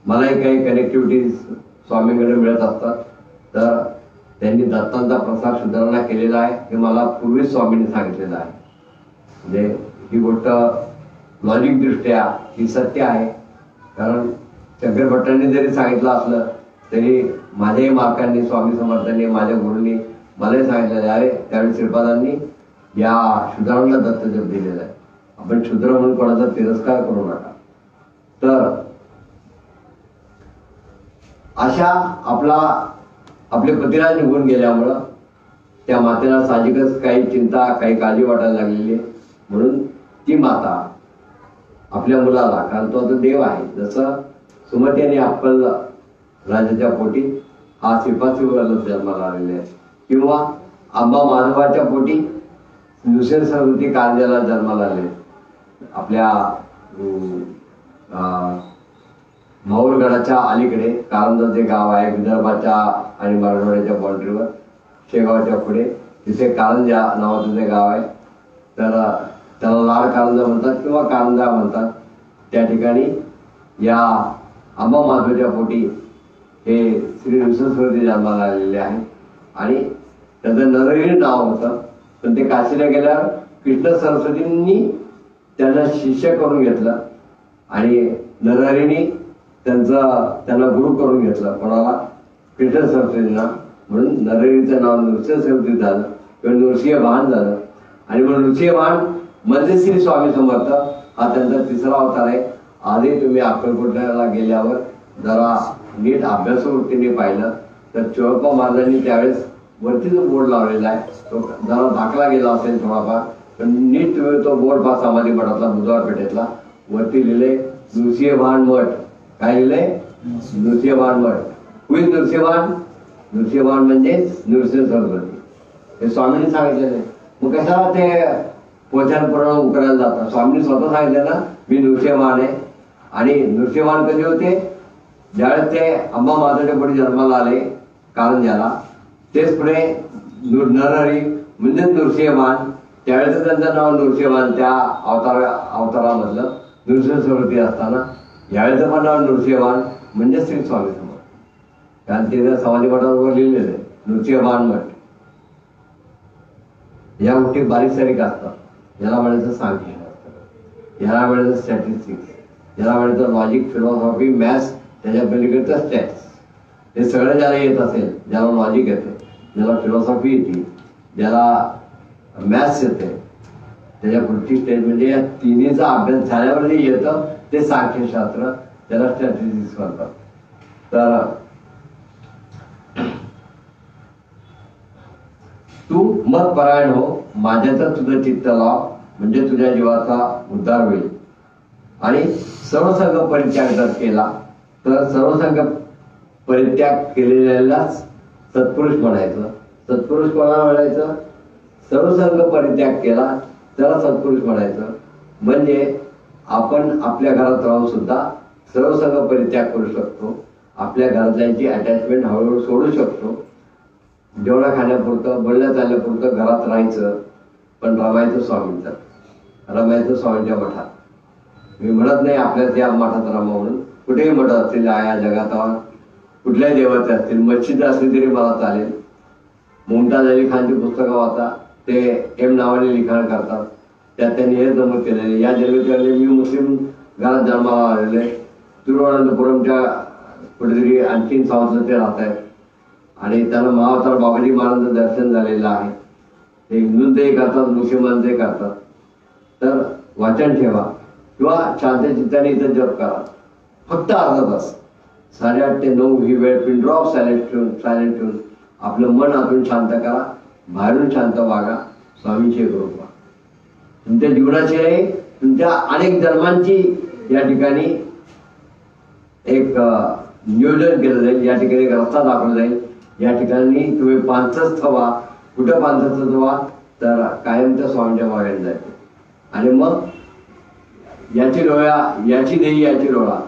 मलाही काही कनेक्टिव्हिटी स्वामींकडे मिळत असतात. तर त्यांनी दत्तांचा प्रसार शूद्रांना केलेला आहे हे मला पूर्वीच स्वामींनी सांगितलेलं आहे. म्हणजे ही गोष्ट लॉजिक दृष्ट्या ही सत्य आहे. कारण शंकर भट्टांनी जरी सांगितलं असलं तरी माझ्याही मार्कांनी, स्वामी समर्थांनी, माझ्या गुरूंनी मलाही सांगितलेलं आहे, अरे त्यावेळी श्रीपादांनी या शूद्रांना दत्तजप दिलेला आहे. आपण शूद्र म्हणून कोणाचा तिरस्कार करू नका. तर अशा आपले पतीला निघून गेल्यामुळं त्या मातेला साहजिकच काही चिंता, काही काळजी वाटायला लागलेली आहे. म्हणून ती माता आपल्या मुलाला, कारण तो आता देव आहे, जसं सुमती आणि अप्पल राजाच्या पोटी हा श्रीपादश्री वल्लभ जन्माला आलेले आहे, किंवा आंबा माधवाच्या पोटी नृसिंह सरस्वती कारंजाला जन्माला आले. आपल्या माहूरगडाच्या अलीकडे कारंजा गाव आहे, विदर्भाच्या आणि मराठवाड्याच्या बाउंड्रीवर, शेगावच्या पुढे तिथे कारंजा नावाचं जे गाव आहे. तर त्याला लाड कारंजा म्हणतात किंवा कारंजा म्हणतात. त्या ठिकाणी या आंबा माधवाच्या पोटी हे श्री नृसिंह सरस्वती जन्माला आलेले आहे. आणि त्याचं नरहरी नाव होतं. पण ते काशीला गेल्यावर कृष्ण सरस्वतींनी त्यांना शिष्य करून घेतलं आणि नरहरीने त्यांना गुरु करून घेतलं. कोणाला? कृष्ण सरस्वतींना. म्हणून नरहरीचं नाव नृसिंह सरस्वती झालं किंवा नृसिंह भान झालं. आणि म्हणून नृसिंह भान म्हणजे श्री स्वामी समर्थ हा त्यांचा तिसरा अवतार आहे. आधी तुम्ही अक्कलकोटला गेल्यावर जरा नीट अभ्यासवृत्तीने पाहिलं तर चोळप्पा महाराजांनी त्यावेळेस वरती जो बोर्ड लावलेला आहे तो जरा झाकला गेला असेल थोडाफार, पण नीट तुम्ही तो बोर्ड पहा समाधी मठातला, बुधवार पेठेतला, वरती लिहिले नृसिंहभान मठ. काय लिहिले? नृसिंहभान मठ. हुई नृसिंहभान? नृसिंहभान म्हणजे नृसिंह सरस्वती. हे स्वामींनी सांगितलेलं. मग कशाला ते पोचान पुराण उकरायला जातात? स्वामींनी स्वतः सांगितलं ना, मी नृसिंहभान आहे. आणि नृसिंहभान कधी होते? ज्यावेळेस ते अंबा माधवच्या पोटी जन्माला आले कारंजाला, तेच पुढे नरहरी म्हणजे नृसिंहभान, त्यावेळेस त्यांचं नाव नृसिंहभान. त्या अवतारामधलं नृसिंह सरस्वती असताना यावेळेचं पण नाव नृसिंहभान म्हणजे श्री स्वामी समर्थ. कारण ते समाधी मठावर लिहिलेलं आहे नृसिंहभान मठ. या गोष्टी बारीक सारीक असतात. याला म्हणायचं सांख्यशास्त्र, याला म्हणायचं स्टॅटिस्टिक्स, याला म्हणायचं लॉजिक, फिलॉसॉफी, मॅथ्स, त्याच्या पलीकडचं स्टॅट्स. हे सगळं ज्याला येत असेल, ज्याला लॉजिक येते, ज्याला फिलॉसॉफी येते, ज्याला मॅथ्स येते, त्याच्या पुढची स्टेज म्हणजे या तिन्हीचा अभ्यास झाल्यावर जे येतं ते सांख्यशास्त्र, त्याला स्टॅटिस्टिक्स म्हणतात. तर तू मत परायण हो, माझ्यातच तुझं चित्त लाव, म्हणजे तुझ्या जीवाचा उद्धार होईल. आणि सर्वसंग परित्याग जर केला तर सर्वसंग परित्याग केलेल्यालाच सत्पुरुष म्हणायचं. सत्पुरुष कोणाला म्हणायचं? सर्वसंग परित्याग केला त्याला सत्पुरुष म्हणायचं. म्हणजे आपण आपल्या घरात राहून सुद्धा सर्व संग परित्याग करू शकतो, आपल्या घरातल्यांची अटॅचमेंट हळूहळू सोडू शकतो. जेवढा खाण्यापुरतं बोलण्या चालण्यापुरतं घरात राहायचं, पण रमायचं स्वामींचं, रमायचं स्वामींच्या मठात. मी म्हणत नाही आपल्या त्या मठात रमा म्हणून, कुठेही मठ असतील या जगात, कुठल्याही देवाचे असतील, मस्जिद असली तरी मला चालेल. मुमताज अली खानची पुस्तकं वाचा, ते एम नावाने लिखाण करतात, त्यात त्यांनी हे नमूद केलेले, या जन्मत्याने मी मुस्लिम घरात जन्माला आलेले, तिरुवनंतपुरमच्या कुठेतरी आणखीन सावंत ते राहत आहेत आणि त्यांना महाअवतार बाबाजी महाराजांचं दर्शन झालेलं आहे. ते हिंदूंचंही करतात, मुस्लिमांचंही करतात. तर वाचन ठेवा किंवा शांत चित्ताने इथं जप करा, फक्त अर्धा तास, 8:30 ते 9 ही वेळ पिन ड्रॉप सायलेंट ठेवून आपलं मन आतून शांत करा, बाहेरून शांत वागा. स्वामींची कृपा तुमच्या जीवनाची आहे, तुमच्या अनेक जन्मांची या ठिकाणी एक नियोजन केलं जाईल, या ठिकाणी एक रस्ता दाखवला जाईल. या ठिकाणी तुम्ही पांचस्थ व्हा. कुठं पांचस्थ व्हा तर कायमच्या स्वामींच्या मागे जायचं. आणि मग याची डोळा, याची देही याची डोळा,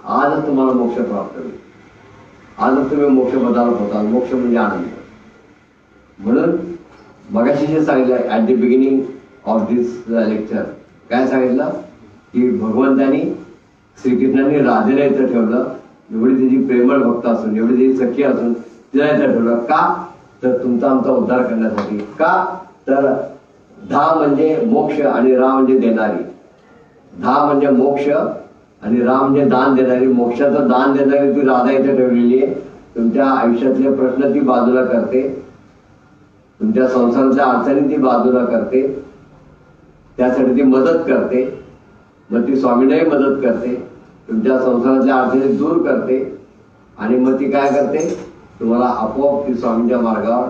आजच तुम्हाला मोक्ष प्राप्त होईल. आजच तुम्ही मोक्ष पदाला पोहोचाल. मोक्ष म्हणजे आनंद. म्हणून मगाशी जे सांगितलं at the beginning of this lecture, काय सांगितलं की भगवंतानी श्रीकृष्णाने राधेला इथं ठेवलं. एवढी तिची प्रेमळ भक्त असून, एवढी तिची सखी असून तिला इथं ठेवलं. का तर तुमचा आमचा उद्धार करण्यासाठी. का तर 10 म्हणजे मोक्ष आणि रा म्हणजे देणारी. 10 म्हणजे मोक्ष आणि रा म्हणजे दान देणारी. मोक्षाचं दान देणारी ती राधा इथे ठेवलेली आहे. तुमच्या आयुष्यातले प्रश्न ती बाजूला करते, तुमच्या संसाराच्या अडचणी ती बाजूला करते, त्यासाठी ती मदत करते. मग ती स्वामींनाही मदत करते, तुमच्या संसारातल्या अडचणी दूर करते. आणि मग ती काय करते, तुम्हाला आपोआप ती स्वामींच्या मार्गावर,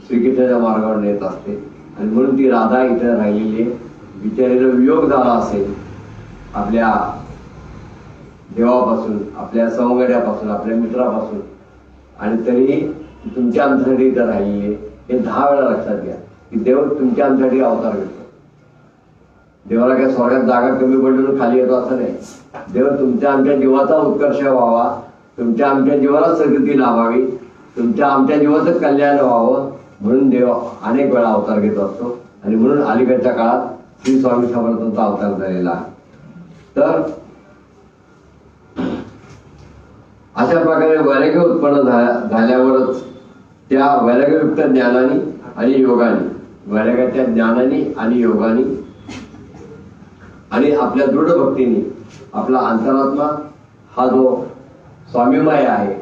श्रीकृष्णाच्या मार्गावर नेत असते. आणि म्हणून ती राधा इथे राहिलेली आहे. बिचारीला वियोग झाला असेल आपल्या देवापासून, आपल्या सवंगड्यापासून, आपल्या मित्रापासून, आणि तरीही तुमच्या आमच्यासाठी इथं राहिलेली आहे. हे 10 वेळा लक्षात घ्या की देव तुमच्या आमच्यासाठी अवतार घेतो. देवाला काय स्वर्गात जागा कमी पडली म्हणून खाली येतो असं नाही. देव तुमच्या आमच्या जीवाचा उत्कर्ष व्हावा, तुमच्या आमच्या जीवाला सद्गती लाभावी, तुमच्या आमच्या जीवाचं कल्याण व्हावं म्हणून देव अनेक वेळा अवतार घेत असतो. आणि म्हणून अलीकडच्या काळात श्री स्वामी समर्थांचा अवतार झालेला आहे. तर अशा प्रकारे वैराग्य उत्पन्न झाल्यावरच त्या वैराग्ययुक्त ज्ञानाने आणि योगाने, वैराग्याच्या ज्ञानाने आणि योगाने आणि आपल्या दृढ भक्तीने आपला अंतरात्मा हा जो स्वामीमय आहे,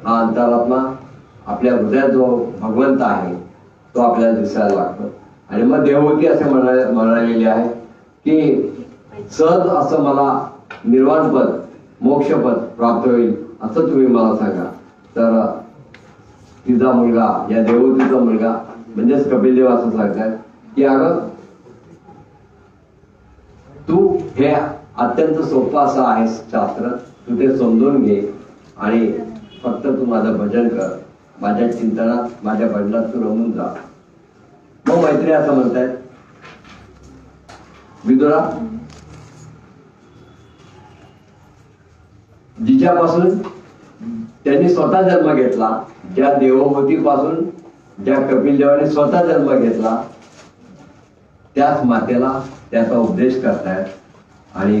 हा अंतरात्मा आपल्या हृदयात जो भगवंत आहे तो आपल्याला दिसायला लागतो. आणि मग देवहूती असे म्हणालेले आहे की सहज असं मला निर्वाणपद, मोक्षपद प्राप्त होईल असं तुम्ही मला सांगा. तर तिचा मुलगा, या देवहूतीचा मुलगा म्हणजेच कपिलदेव असं सांगतात की अगं तू हे अत्यंत सोपं असं आहे शास्त्र, तू ते समजून घे आणि फक्त तू माझं भजन कर, माझ्या चिंतनात, माझ्या भजनात तू रमून जा. मग मैत्री असं म्हणतायत विदुरा, जिच्यापासून त्यांनी स्वतः जन्म घेतला, ज्या देवभूतीपासून ज्या कपिल देवाने स्वतः जन्म घेतला, त्याच मातेला त्याचा उपदेश करतायत. आणि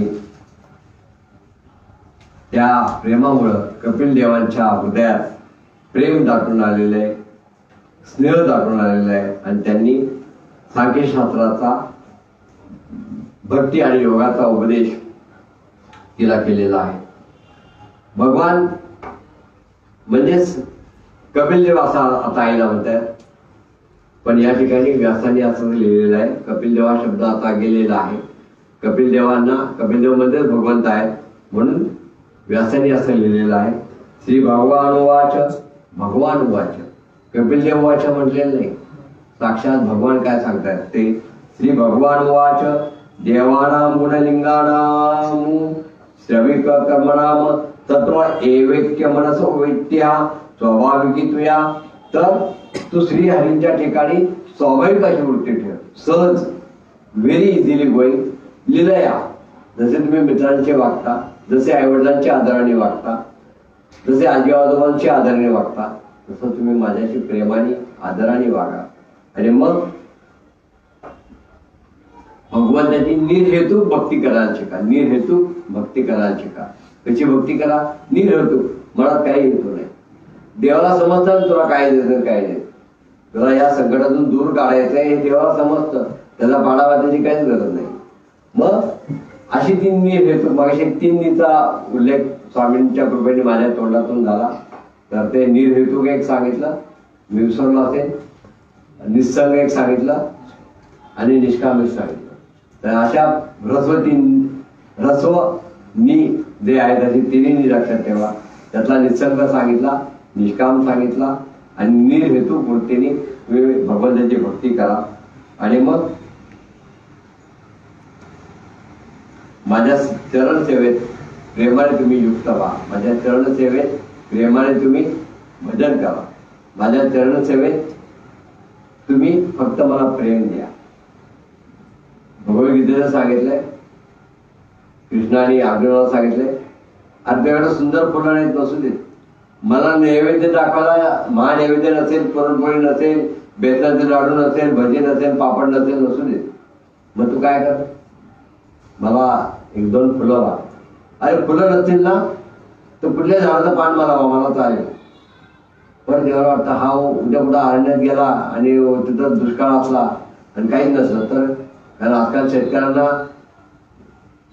त्या प्रेमामुळं कपिल देवांच्या हृदयात प्रेम दाटून आलेलं आहे, स्नेह दाटून आलेला आहे. आणि त्यांनी सांख्यशास्त्राचा, भक्ती आणि योगाचा उपदेश तिला केलेला आहे. भगवान म्हणजेच कपिलदेव असा आता आईला म्हणतात. पण या ठिकाणी व्यासाने असं लिहिलेलं आहे, कपिलदेव हा शब्द आता गेलेला आहे. कपिलदेवांना, कपिलदेव मध्येच भगवंत आहे म्हणून व्यासाने असं लिहिलेलं आहे. श्री भगवान उवाच, भगवान उवाच, कपिलदेव वाच म्हटलेलं नाही. साक्षात भगवान काय सांगतात ते श्री भगवान उवाच, देवानां गुणलिंगानां श्रविक कर्मणाम तत्व एवैक्य मनसो विद्या स्वाभाविकित्वया. तर तू श्रीहरींच्या ठिकाणी स्वाभाविक अशी वृत्ती ठेव, सहज, व्हेरी इझिली गोईंग, लिलया. जसे तुम्ही मित्रांचे वागता, जसे आईवडिलांच्या आदराने वागता, जसे आजी आजोबांच्या आदराने वागता, तसं तुम्ही माझ्याशी प्रेमाने आदराने वागा. आणि मग भगवंताची निर्हेतुक भक्ती करायला शिका. निर्हेतुक भक्ती करायला शिका. कशी भक्ती करा? निर्हेतुक. मनात काही हेतू नाही. देवाला समजतं तुला काय देतं काय नाही. तुला या संकटातून दूर काढायचंय हे देवाला समजतं. त्याला पाडावाद्याची काहीच गरज नाही. मग अशी 3 निर्हेतुक, मगाशी 3 नीचा उल्लेख स्वामींच्या कृपेने माझ्या तोंडातून झाला. तर ते निर्हेतुक एक सांगितलं, मी विसरलो असेल. निसंग एक सांगितलं आणि निष्काम एक सांगितलं. तर अशा ह्रस्व नि जे आहेत अशी 3 लक्षात ठेवा. त्यातला निसंग सांगितला, निष्काम सांगितला आणि निर्हेतुक वृत्तीने भगवंताची भक्ती करा. आणि मग माझ्या चरण सेवेत प्रेमाने तुम्ही युक्त व्हा. माझ्या चरण सेवेत प्रेमाने तुम्ही भजन करा. माझ्या चरण सेवेत तुम्ही फक्त मला प्रेम द्या. भगवद्गीतेला सांगितलंय, कृष्णाने अर्जुनाला सांगितलंय, अर्जुनाकडे सुंदर फुलं नाहीत नसू देत. मला नैवेद्य दाखवायला महानैवेद्य नसेल, पुरणपोळी नसेल, बेसनाचे लाडू नसेल, भजी नसेल, पापड नसेल, नसू देत. मग तू काय कर? मला 1-2 फुलं वा. अरे फुलं नसतील ना तर कुठल्या झाडाचं पान मला वा, मला चालेल. पण देवाला वाटतं हा उद्या कुठं अरण्यात गेला आणि तिथं दुष्काळ असला आणि काहीच नसलं तर. कारण आजकाल शेतकऱ्यांना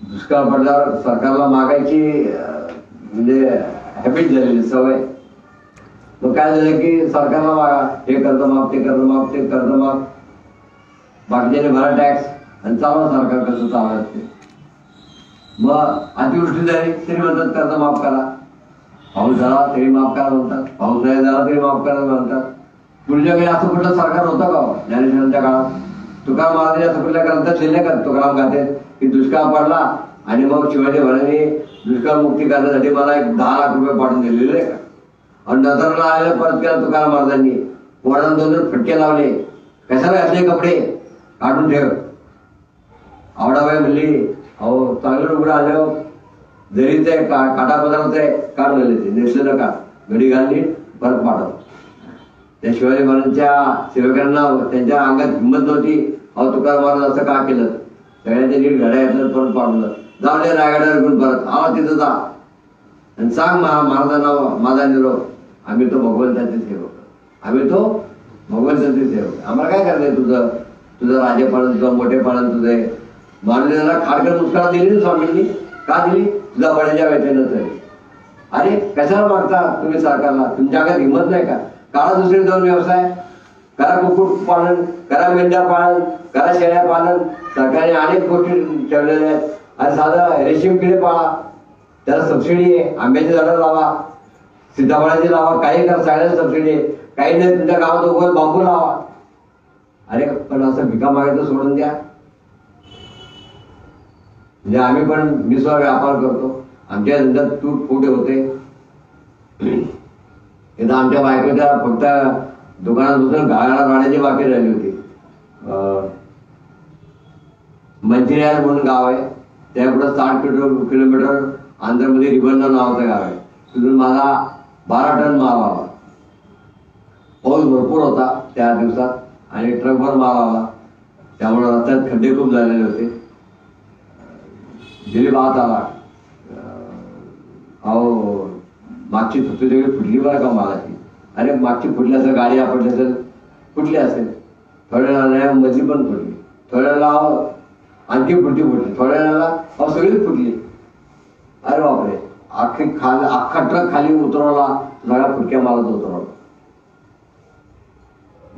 दुष्काळ पडल्यावर सरकारला मागायची म्हणजे हॅबिट झालेली, सवय. मग काय झालं की सरकारला मागा, हे कर्ज माफ, ते कर्ज माफ, ते कर्ज माफ, बाकीच्याने भरा टॅक्स आणि चालवा सरकार कसं चालवत ते. मग अतिवृष्टी झाली तरी म्हणतात कर्ज माफ करा, पाऊस झाला तरी माफ करा म्हणतात, पाऊस नाही झाला तरी माफ करा म्हणतात. पुढच्या वेळी असं कुठलं सरकार होतं का ज्ञानेश्वरांच्या काळात? तुकाराम महाराजांनी असं कुठल्या ग्रंथात लिहिले का तुकाराम गाथेत की दुष्काळ पडला आणि मग शिवाजी महाराजांनी दुष्काळ मुक्ती करण्यासाठी मला 10 लाख रुपये पाठवून दिलेले का? आणि नजरला आलेलं परत केलं तुकाराम महाराजांनी, पोरांना 2 फटके लावले. कशाला घातले कपडे? काढून ठेव. आवडाबाई म्हणली अहो चांगलं रुग्ण आलं, जरी ते काटा पदार्थ आहे काढून गेले, ते नेसलेलं का घडी घालली परत पाठव. त्या शिवाजी महाराजांच्या सेवकांना त्यांच्या अंगात हिंमत नव्हती, अहो तुकाराम महाराज असं का केलं? सगळ्यांच्या नीट घड्या घेतलं परत पाठवलं. जाऊ दे रायगडावर घेऊन परत आवा, तिथं जा आणि सांग महाराजांना माझा निरोप, आम्ही तो भगवंताचे सेवक, आम्ही तो भगवंताचे सेवक. आम्हाला काय करायचंय तुझं राजेपालन, तुझं मोठेपणा, तुझे मानलेला खाडकन मुस्कारा दिली ना स्वामींनी. का दिली? तुझा बड्याच्या वेचेनं तरी. अरे कशाला मागता तुम्ही सरकारला? तुमच्या अंगात हिंमत नाही का? काढा दुसरे 2 व्यवसाय करा, कुक्कुट पालन करा, मेंढ्या पालन करा, शेळ्या पालन. सरकारने अनेक गोष्टी ठेवलेल्या आहेत. आणि साधं रेशीम किडे पाळा, त्याला सबसिडी आहे. आंब्याची झाडं लावा, सीताफळाची लावा, काही करा, सगळ्याला सबसिडी आहे. काही नाही तुमच्या गावात उगवत बांबू लावा. अरे पण असं भिका मागायचं सोडून द्या. म्हणजे आम्ही पण निस्वार व्यापार करतो, आमच्या धंद्यात तूट फूट होते. एकदा आमच्या बायकोच्या फक्त दुकानात बसून गाळ्याला गाण्याची बाकी राहिली होती. मंचिरियाल म्हणून गाव आहे, त्यापुढे 60 किलोमीटर आंध्रमध्ये रिबंडा नावाचं गाव आहे. तिथून मला 12 टन माल आला. पाऊस भरपूर होता त्या दिवसात आणि ट्रकभर माल आला, त्यामुळे रस्त्यात खड्डे खूप झालेले होते. दिलीप आत आला, अहो मागची थोडी फुटली बरं का मालाची. अरे मागची फुटली असेल, गाडी आपटली असेल, फुटली असेल. थोड्या वेळाला मजली पण फुटली, थोड्या वेळेला आणखी फुटली, थोड्या वेळेला अहो सगळीच फुटली. अरे बापरे, अख्खा ट्रक खाली उतरवला, सगळ्या फुटक्या मालात उतरवला.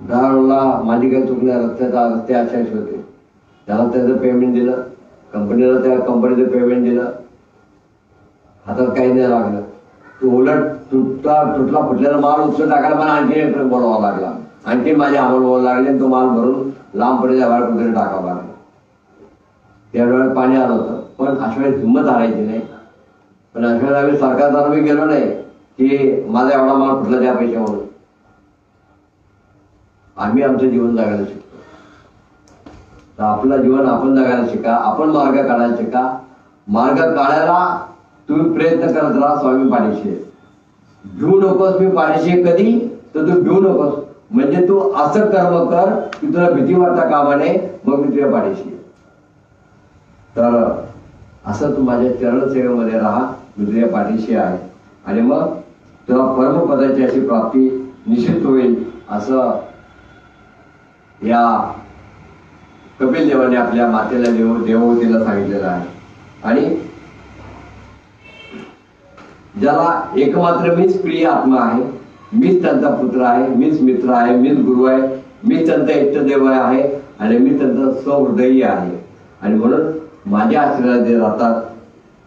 दरवेळेला माझी काही चुकल्या, रस्ते अशाच होते. त्याला त्याचं पेमेंट दिलं, कंपनीला त्या कंपनीचं पेमेंट दिलं, हातात काही नाही लागलं. उलट तुटला फुटलेला माल उचलून टाकायला मला आणखी एक ट्रक बोलवावा लागला, आणखी माझे आम्हाला बोलावं लागले. तो माल भरून लांब पडे बाहेर कुठे टाकावा लागला. त्यावेळेला पाणी आलं होतं, पण अशा वेळेस हिंमत हारायची नाही. पण अशा वेळेला आम्ही सरकारला मी गेलो नाही की माझा एवढा माल फुटला त्या पैसे म्हणून. आम्ही आमचं जीवन जगायला शिकतो. तर आपलं जीवन आपण जगायला शिका, आपण मार्ग काढायला शिका. मार्ग काढायला तुम्ही प्रयत्न करत राहा, स्वामी पाठीशी आहे. भिवू नकोस, मी पाठीशी आहे. कधी तर तू भिवू नकोस, म्हणजे तू असं कर्म कर की तुला भीती वाटता कामा नये, मग मी तुझ्या पाठीशी आहे. तर असं तू माझ्या चरणसेवेमध्ये राहा, मी तुझ्या पाठीशी आहे, आणि मग तुला परमपदाची अशी प्राप्ती निश्चित होईल, असं या कपिल देवाने आपल्या मातेला देवहूतीला सांगितलेलं आहे. आणि ज्याला एकमात्र मीच प्रिय आत्मा आहे, मीच त्यांचा पुत्र आहे, मीच मित्र आहे, मीच गुरु आहे, मीच त्यांचा इष्टदेव आहे, आणि मी त्यांचा सहृदयी आहे. आणि म्हणून माझ्या आशीर्वाद जे राहतात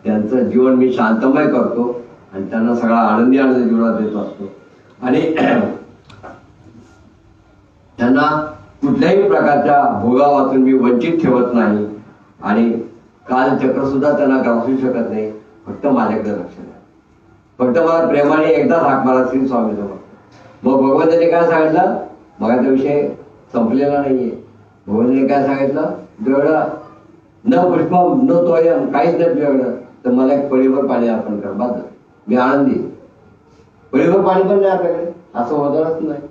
त्यांचं जीवन मी शांतमय करतो आणि त्यांना सगळा आनंदी जीवनात देत असतो. आणि त्यांना कुठल्याही प्रकारच्या भोगावातून मी वंचित ठेवत नाही, आणि कालचक्र सुद्धा त्यांना ग्रासू शकत नाही. फक्त माझ्याकडे लक्ष द्या, फक्त मला प्रेमाने एकदा हाक मारा श्री स्वामी समोर. मग भगवंताने काय सांगितलं, मगाचा विषय संपलेला नाहीये. भगवंताने काय सांगितलं, तुझ्याकडं न पुष्पम न तोयम, काहीच नाही तुझ्याकडं, तर मला एक पळीभर पाणी अर्पण कर, बस मी आनंदी. पळीभर पाणी पण नाही आपल्याकडे, असं होणारच नाही.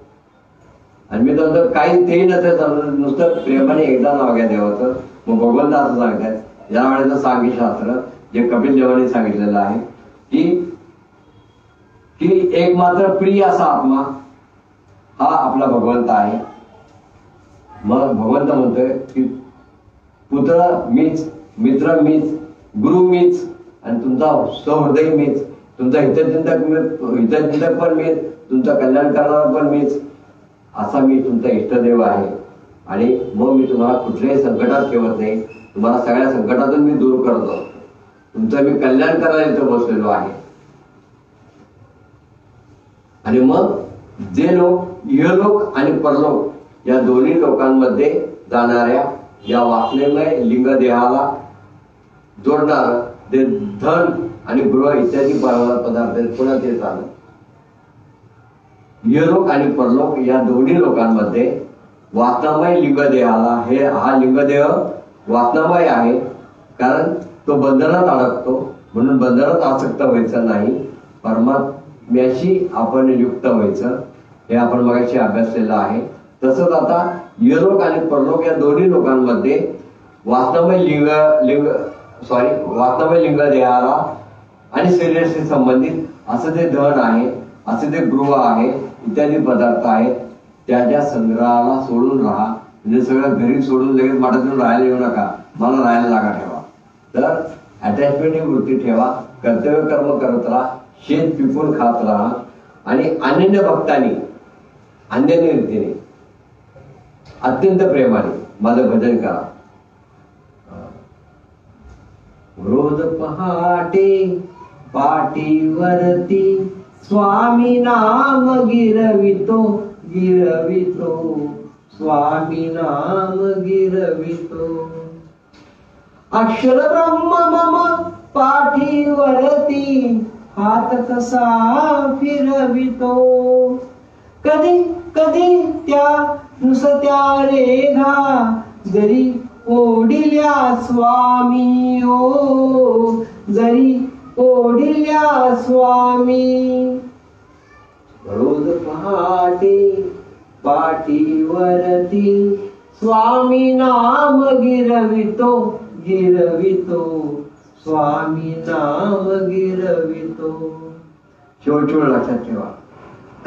आणि मी तर काही तेही नसेल, नुसतं प्रेमाने एकदा नाव घ्या देवाचं. मग भगवंत असं सांगतात या वेळेचं सांगी शास्त्र जे कपिल देवाने सांगितलेलं आहे की एक मात्र प्रिय असा आत्मा हा आपला भगवंत आहे. मग भगवंत म्हणतोय की पुत्र मीच, मित्र मीच, गुरु मीच, आणि तुमचा सहृदय मीच, तुमचा हितचिंतक पण मीच, तुमचं कल्याण करणारा पण मीच, असा मी तुमचा इष्टदेव आहे. आणि मग मी तुम्हाला कुठल्याही संकटात ठेवत नाही, तुम्हाला सगळ्या संकटातून मी दूर करत असतो. तुमचं मी कल्याण करायला इथं बसलेलो आहे. आणि मग जे लोक इहलोक आणि परलोक या दोन्ही लोकांमध्ये जाणाऱ्या या वासनेमय लिंग देहाला जोडणार ते धन आणि गृह इत्यादी पदार्थ पुन्हा ते चालत. इहलोक आणि परलोक या दोन्ही लोकांमध्ये वासनामय लिंगदेहाला, हा लिंगदेह वासनामय आहे, कारण तो बंधनात अडकतो. म्हणून बंधनात आसक्त व्हायचं नाही, परमात्म्याशी आपण युक्त व्हायचं. हे आपण मगाशी अभ्यासलेलं आहे. तसंच आता इहलोक आणि परलोक या दोन्ही लोकांमध्ये वासनामय लिंग देहाला आणि शरीराशी संबंधित असं ते धन आहे, असे ते गृह आहे, इत्यादी पदार्थ आहेत. त्याच्या संग्रहाला सोडून राहा. म्हणजे सगळं घरी सोडून लगेच माठातून राहायला येऊ नका, मला राहायला जागा ठेवा. तर अटॅचमेंट ही वृत्ती ठेवा, कर्तव्य कर्म करत राहा, शेत पिकून खात राहा, आणि अनन्य भक्तांनी अन्य रीतीने अत्यंत प्रेमाने माझं भजन करा. रोज पहाटे पाठीवरती स्वामी नाम गिरवितो, गिरवितो, स्वामी नाम गिरवितो. अक्षर ब्रह्म मम पाठीवरती हात कसा फिरवितो. कधी कधी त्या नुसत्या रेघा जरी ओढिल्या स्वामी ओ, जरी ओढिल्या स्वामी. रोज पहाटे पाठीवरती स्वामी नाम गिरवितो, गिरवितो, स्वामी नाम गिरवितो. शेवट लक्षात ठेवा,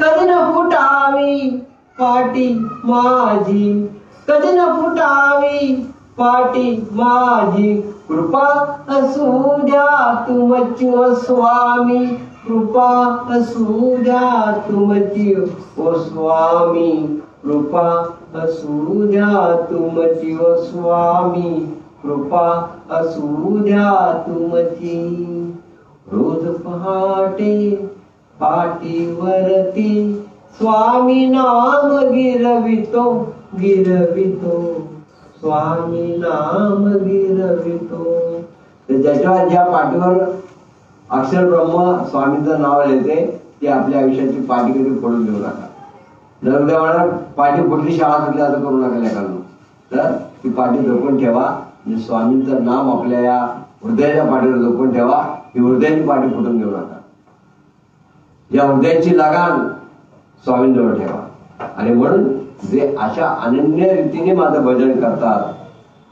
कधी न फुटावी पाटी माझी, कधी न फुटावी पाटी माझी, कृपा असू द्या तुमची ओ स्वामी, कृपा असू द्या तुमची ओ स्वामी, कृपा असू द्या तुमची ओ स्वामी, कृपा असू द्या तुमची. रोज पहाटे पाठीवरती स्वामी नाम गिरवितो, गिरवितो, स्वामी नाम गिरवितो. ज्याच्या ज्या पाठीवर अक्षर ब्रह्म स्वामींचं नाव येते ते आपल्या आयुष्याची पाठी कधी फोडून देऊ नका. जर उद्या म्हणा पाठी फुटली शाळा सुटली असं करू नका लेखांनो. तर ती पाठी जपून ठेवा, म्हणजे स्वामींचं नाम आपल्या या हृदयाच्या पाठीवर जपून ठेवा. ही हृदयाची पाठी फुटून घेऊ नका. या हृदयाची लगान स्वामींजवळ ठेवा. आणि म्हणून जे अशा अनन्य रीतीने माझं भजन करतात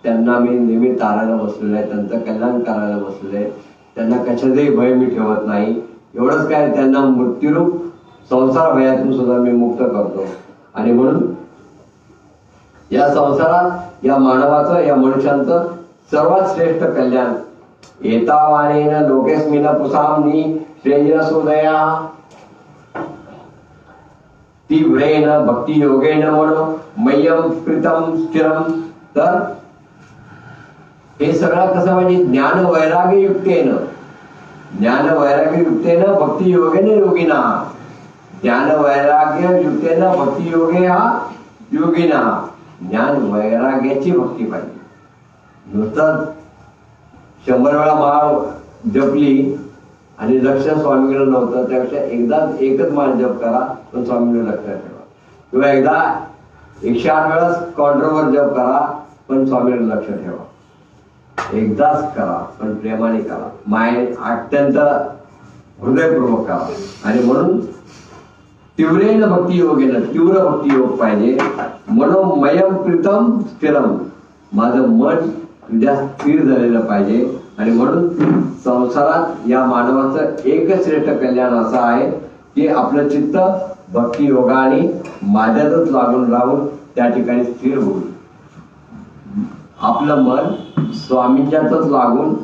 त्यांना मी नेहमी तारायला बसलेलं आहे, त्यांचं कल्याण करायला बसलेलं आहे. त्यांना कशाचंही भय मी ठेवत नाही. एवढंच काय, त्यांना मृत्यूरूप संसार भयातून सुद्धा मी मुक्त करतो. आणि म्हणून या संसारात या मानवाचं, या मनुष्यांचं सर्वात श्रेष्ठ कल्याण एतावानेन लोकेस्मिन पुसामनी श्रेयसोदया तीव्रेन भक्ती योगेन मनो मय्यम प्रीतम स्थिरम. तर हे सगळं कसं म्हणजे ज्ञान वैराग्य युक्तेनं, ज्ञान वैराग्य युक्तेनं भक्ती योगेन योगिना. ज्ञान वैराग्य युक्तेनं भक्ती योगे हा योगिना. ज्ञान वैराग्याची भक्ती पाहिजे. नुसतं 100 वेळा माळ जपली आणि लक्ष स्वामीकडे नव्हतं, त्यापेक्षा एकच माळ जप करा पण स्वामीकडे लक्ष ठेवा. किंवा एकदा 108 वेळा काउंटरवर जप करा पण स्वामीकडे लक्ष ठेवा. एकदाच करा पण प्रेमाने करा, अत्यंत हृदयपूर्वक करा. आणि म्हणून तीव्रेन भक्ती योगेन, तीव्र भक्ती योग पाहिजे. मनोमयम प्रीतम स्थिरम, माझं मन तुझ्या स्थिर झालेलं पाहिजे. आणि म्हणून संसारात या मानवाचं एकच श्रेष्ठ कल्याण असं आहे की आपलं चित्त भक्ती योगाने माझ्यातच लागून राहून त्या ठिकाणी स्थिर होईल. आपलं मन स्वामींच्यातच लागून,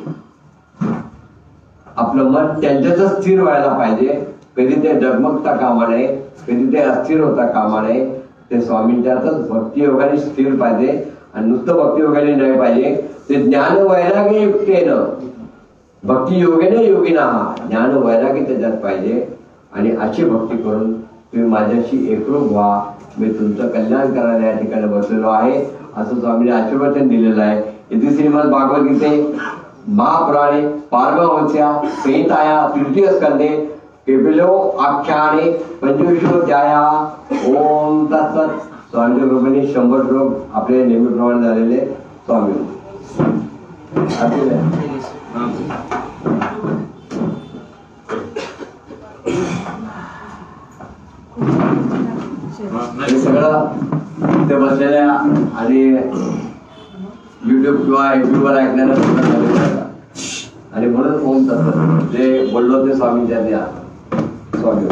आपलं मन त्यांच्यातच स्थिर व्हायला पाहिजे. कधी ते डगमगता कामा नये, कधी ते अस्थिर होता कामा नये. ते स्वामींच्यातच भक्ती योगाने स्थिर पाहिजे. आणि नुसतं भक्ती योगाने नाही पाहिजे, ते ज्ञान वैराग्य युक्तेनं भक्ती योगेने योगिना, ज्ञान वैराग्य त्याच्यात पाहिजे. आणि अशी भक्ती करून तुम्ही माझ्याशी एकरूप व्हा, मी तुमचं कल्याण करायला या ठिकाणी बसलेलो आहे असं स्वामीने आशीर्वचन दिलेलं आहे. इथे श्रीमद भागवत गीते महापुराणे पारमहंस्या संहिताया तृतीय स्कंदे केपिलो आख्याने पंचविंशोऽध्याया. ओम तत्सत्. स्वामीच्या कृपेने 100 श्लोक आपले नेहमीप्रमाणे झालेले. स्वामी सगळं इथे बसलेल्या आणि युट्यूब किंवा युट्यूबवर ऐकण्याला आणि म्हणून ओम तत्सत्. जे बोललो ते स्वामींच्या द्या. स्वामी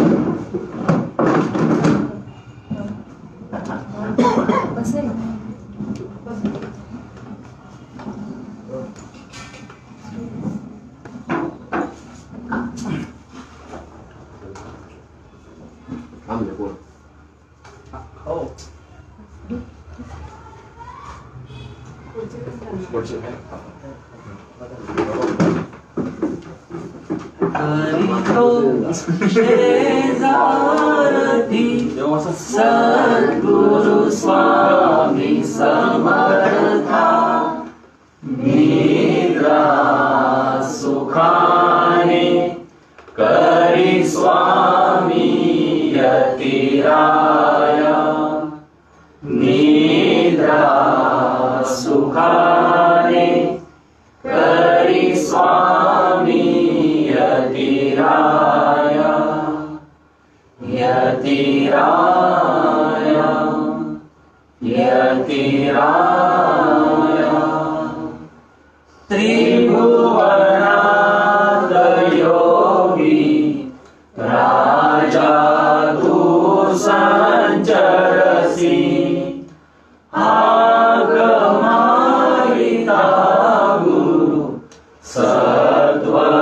सद्गुरु स्वामी समर्था निद्रा सुखाने करी स्वामी यतिराया. निद्रा सुखाने करी स्वामी यतिराया. यतिराया यतिराया. त्रिभुवनात योगी राजा तू संचरसी. आगमारिता गुरु सत्वर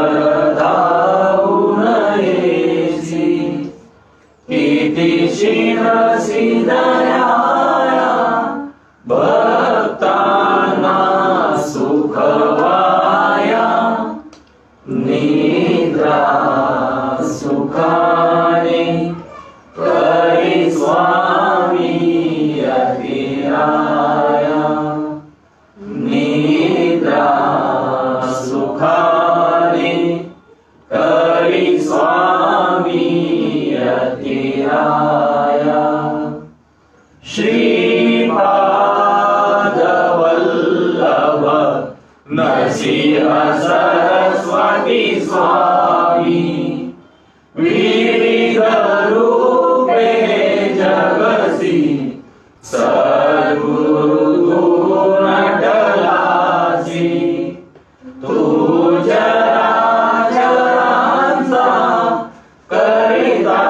धावून येसी. किती शिरसी दयाळा भक्तांना सुखवाया. निद्रा सुखाने करी स्वामी यतिराया. निद्रा सुखाने करी स्वामी यतिराया. श्रीपाद वल्लभ नर नरसिंह सरस्वती स्वामी विविध रूपे जगसी सद्गुरु तू नटलासी तुझ्या चरांचा करिता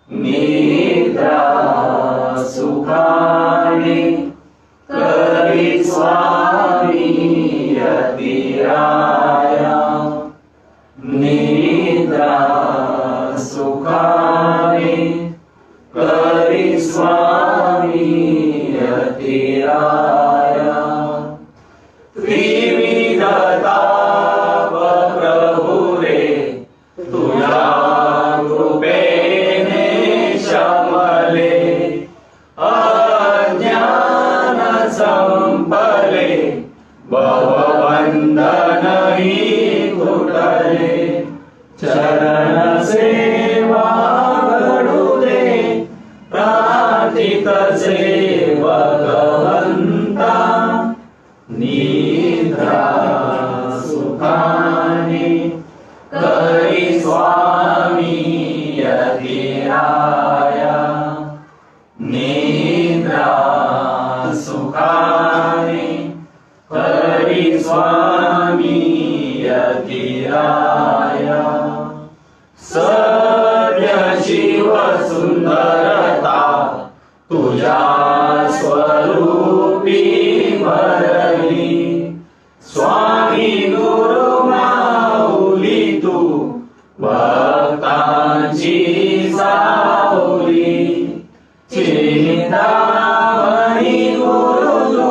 निद्रा सुखाने करी स्वामी यतिराया निद्रा सुखाने करी स्वामी यतिराया त्रिविधता प्रभु रे तुझ्या कृपेने शमले अज्ञान संपले भवबंधन ही तुटले चरण सेवा घडू दे प्रार्थित सेवकवंता निद्रा सुखाने करी स्वामी यतिराया निद्रा सुखाने करी स्वामी यतिराया सत्य शिव सुंदरता तुझ्या स्वरूपी भरली स्वामी गुरु माऊली तू भक्तांची सावली चिंतामणी गुरु तू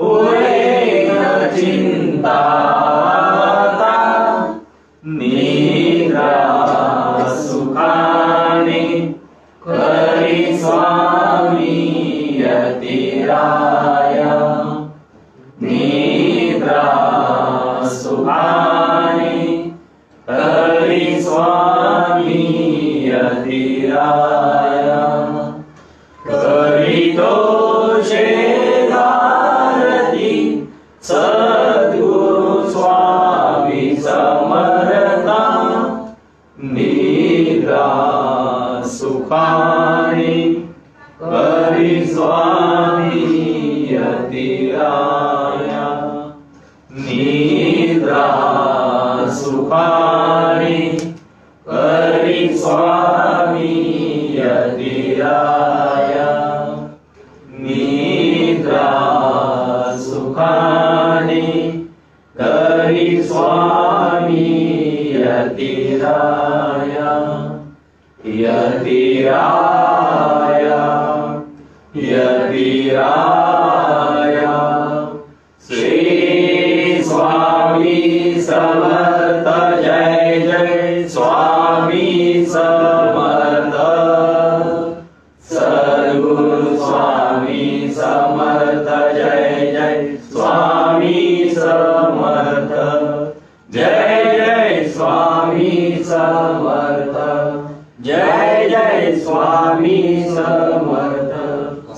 उरेन चिंता निद्रा सुखाने करी स्वामी यतिराया निद्रा सुखाने करी स्वामी यतिराया करीतो शेदारती सद्गुरु स्वामी समर्था निद्रा सुखाने करी स्वामी यतिराया निद्रा सुखाने करी स्वामी यतिराया निद्रा सुखाने करी स्वामी यतिराया यतिराया यतिराया श्री स्वामी समर्थ जय जय स्वामी समर्थ सद्गुरु स्वामी समर्थ जय जय स्वामी समर्थ जय जय स्वामी समर्थ जय जय स्वामी समर्थ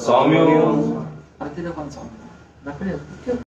स्वामी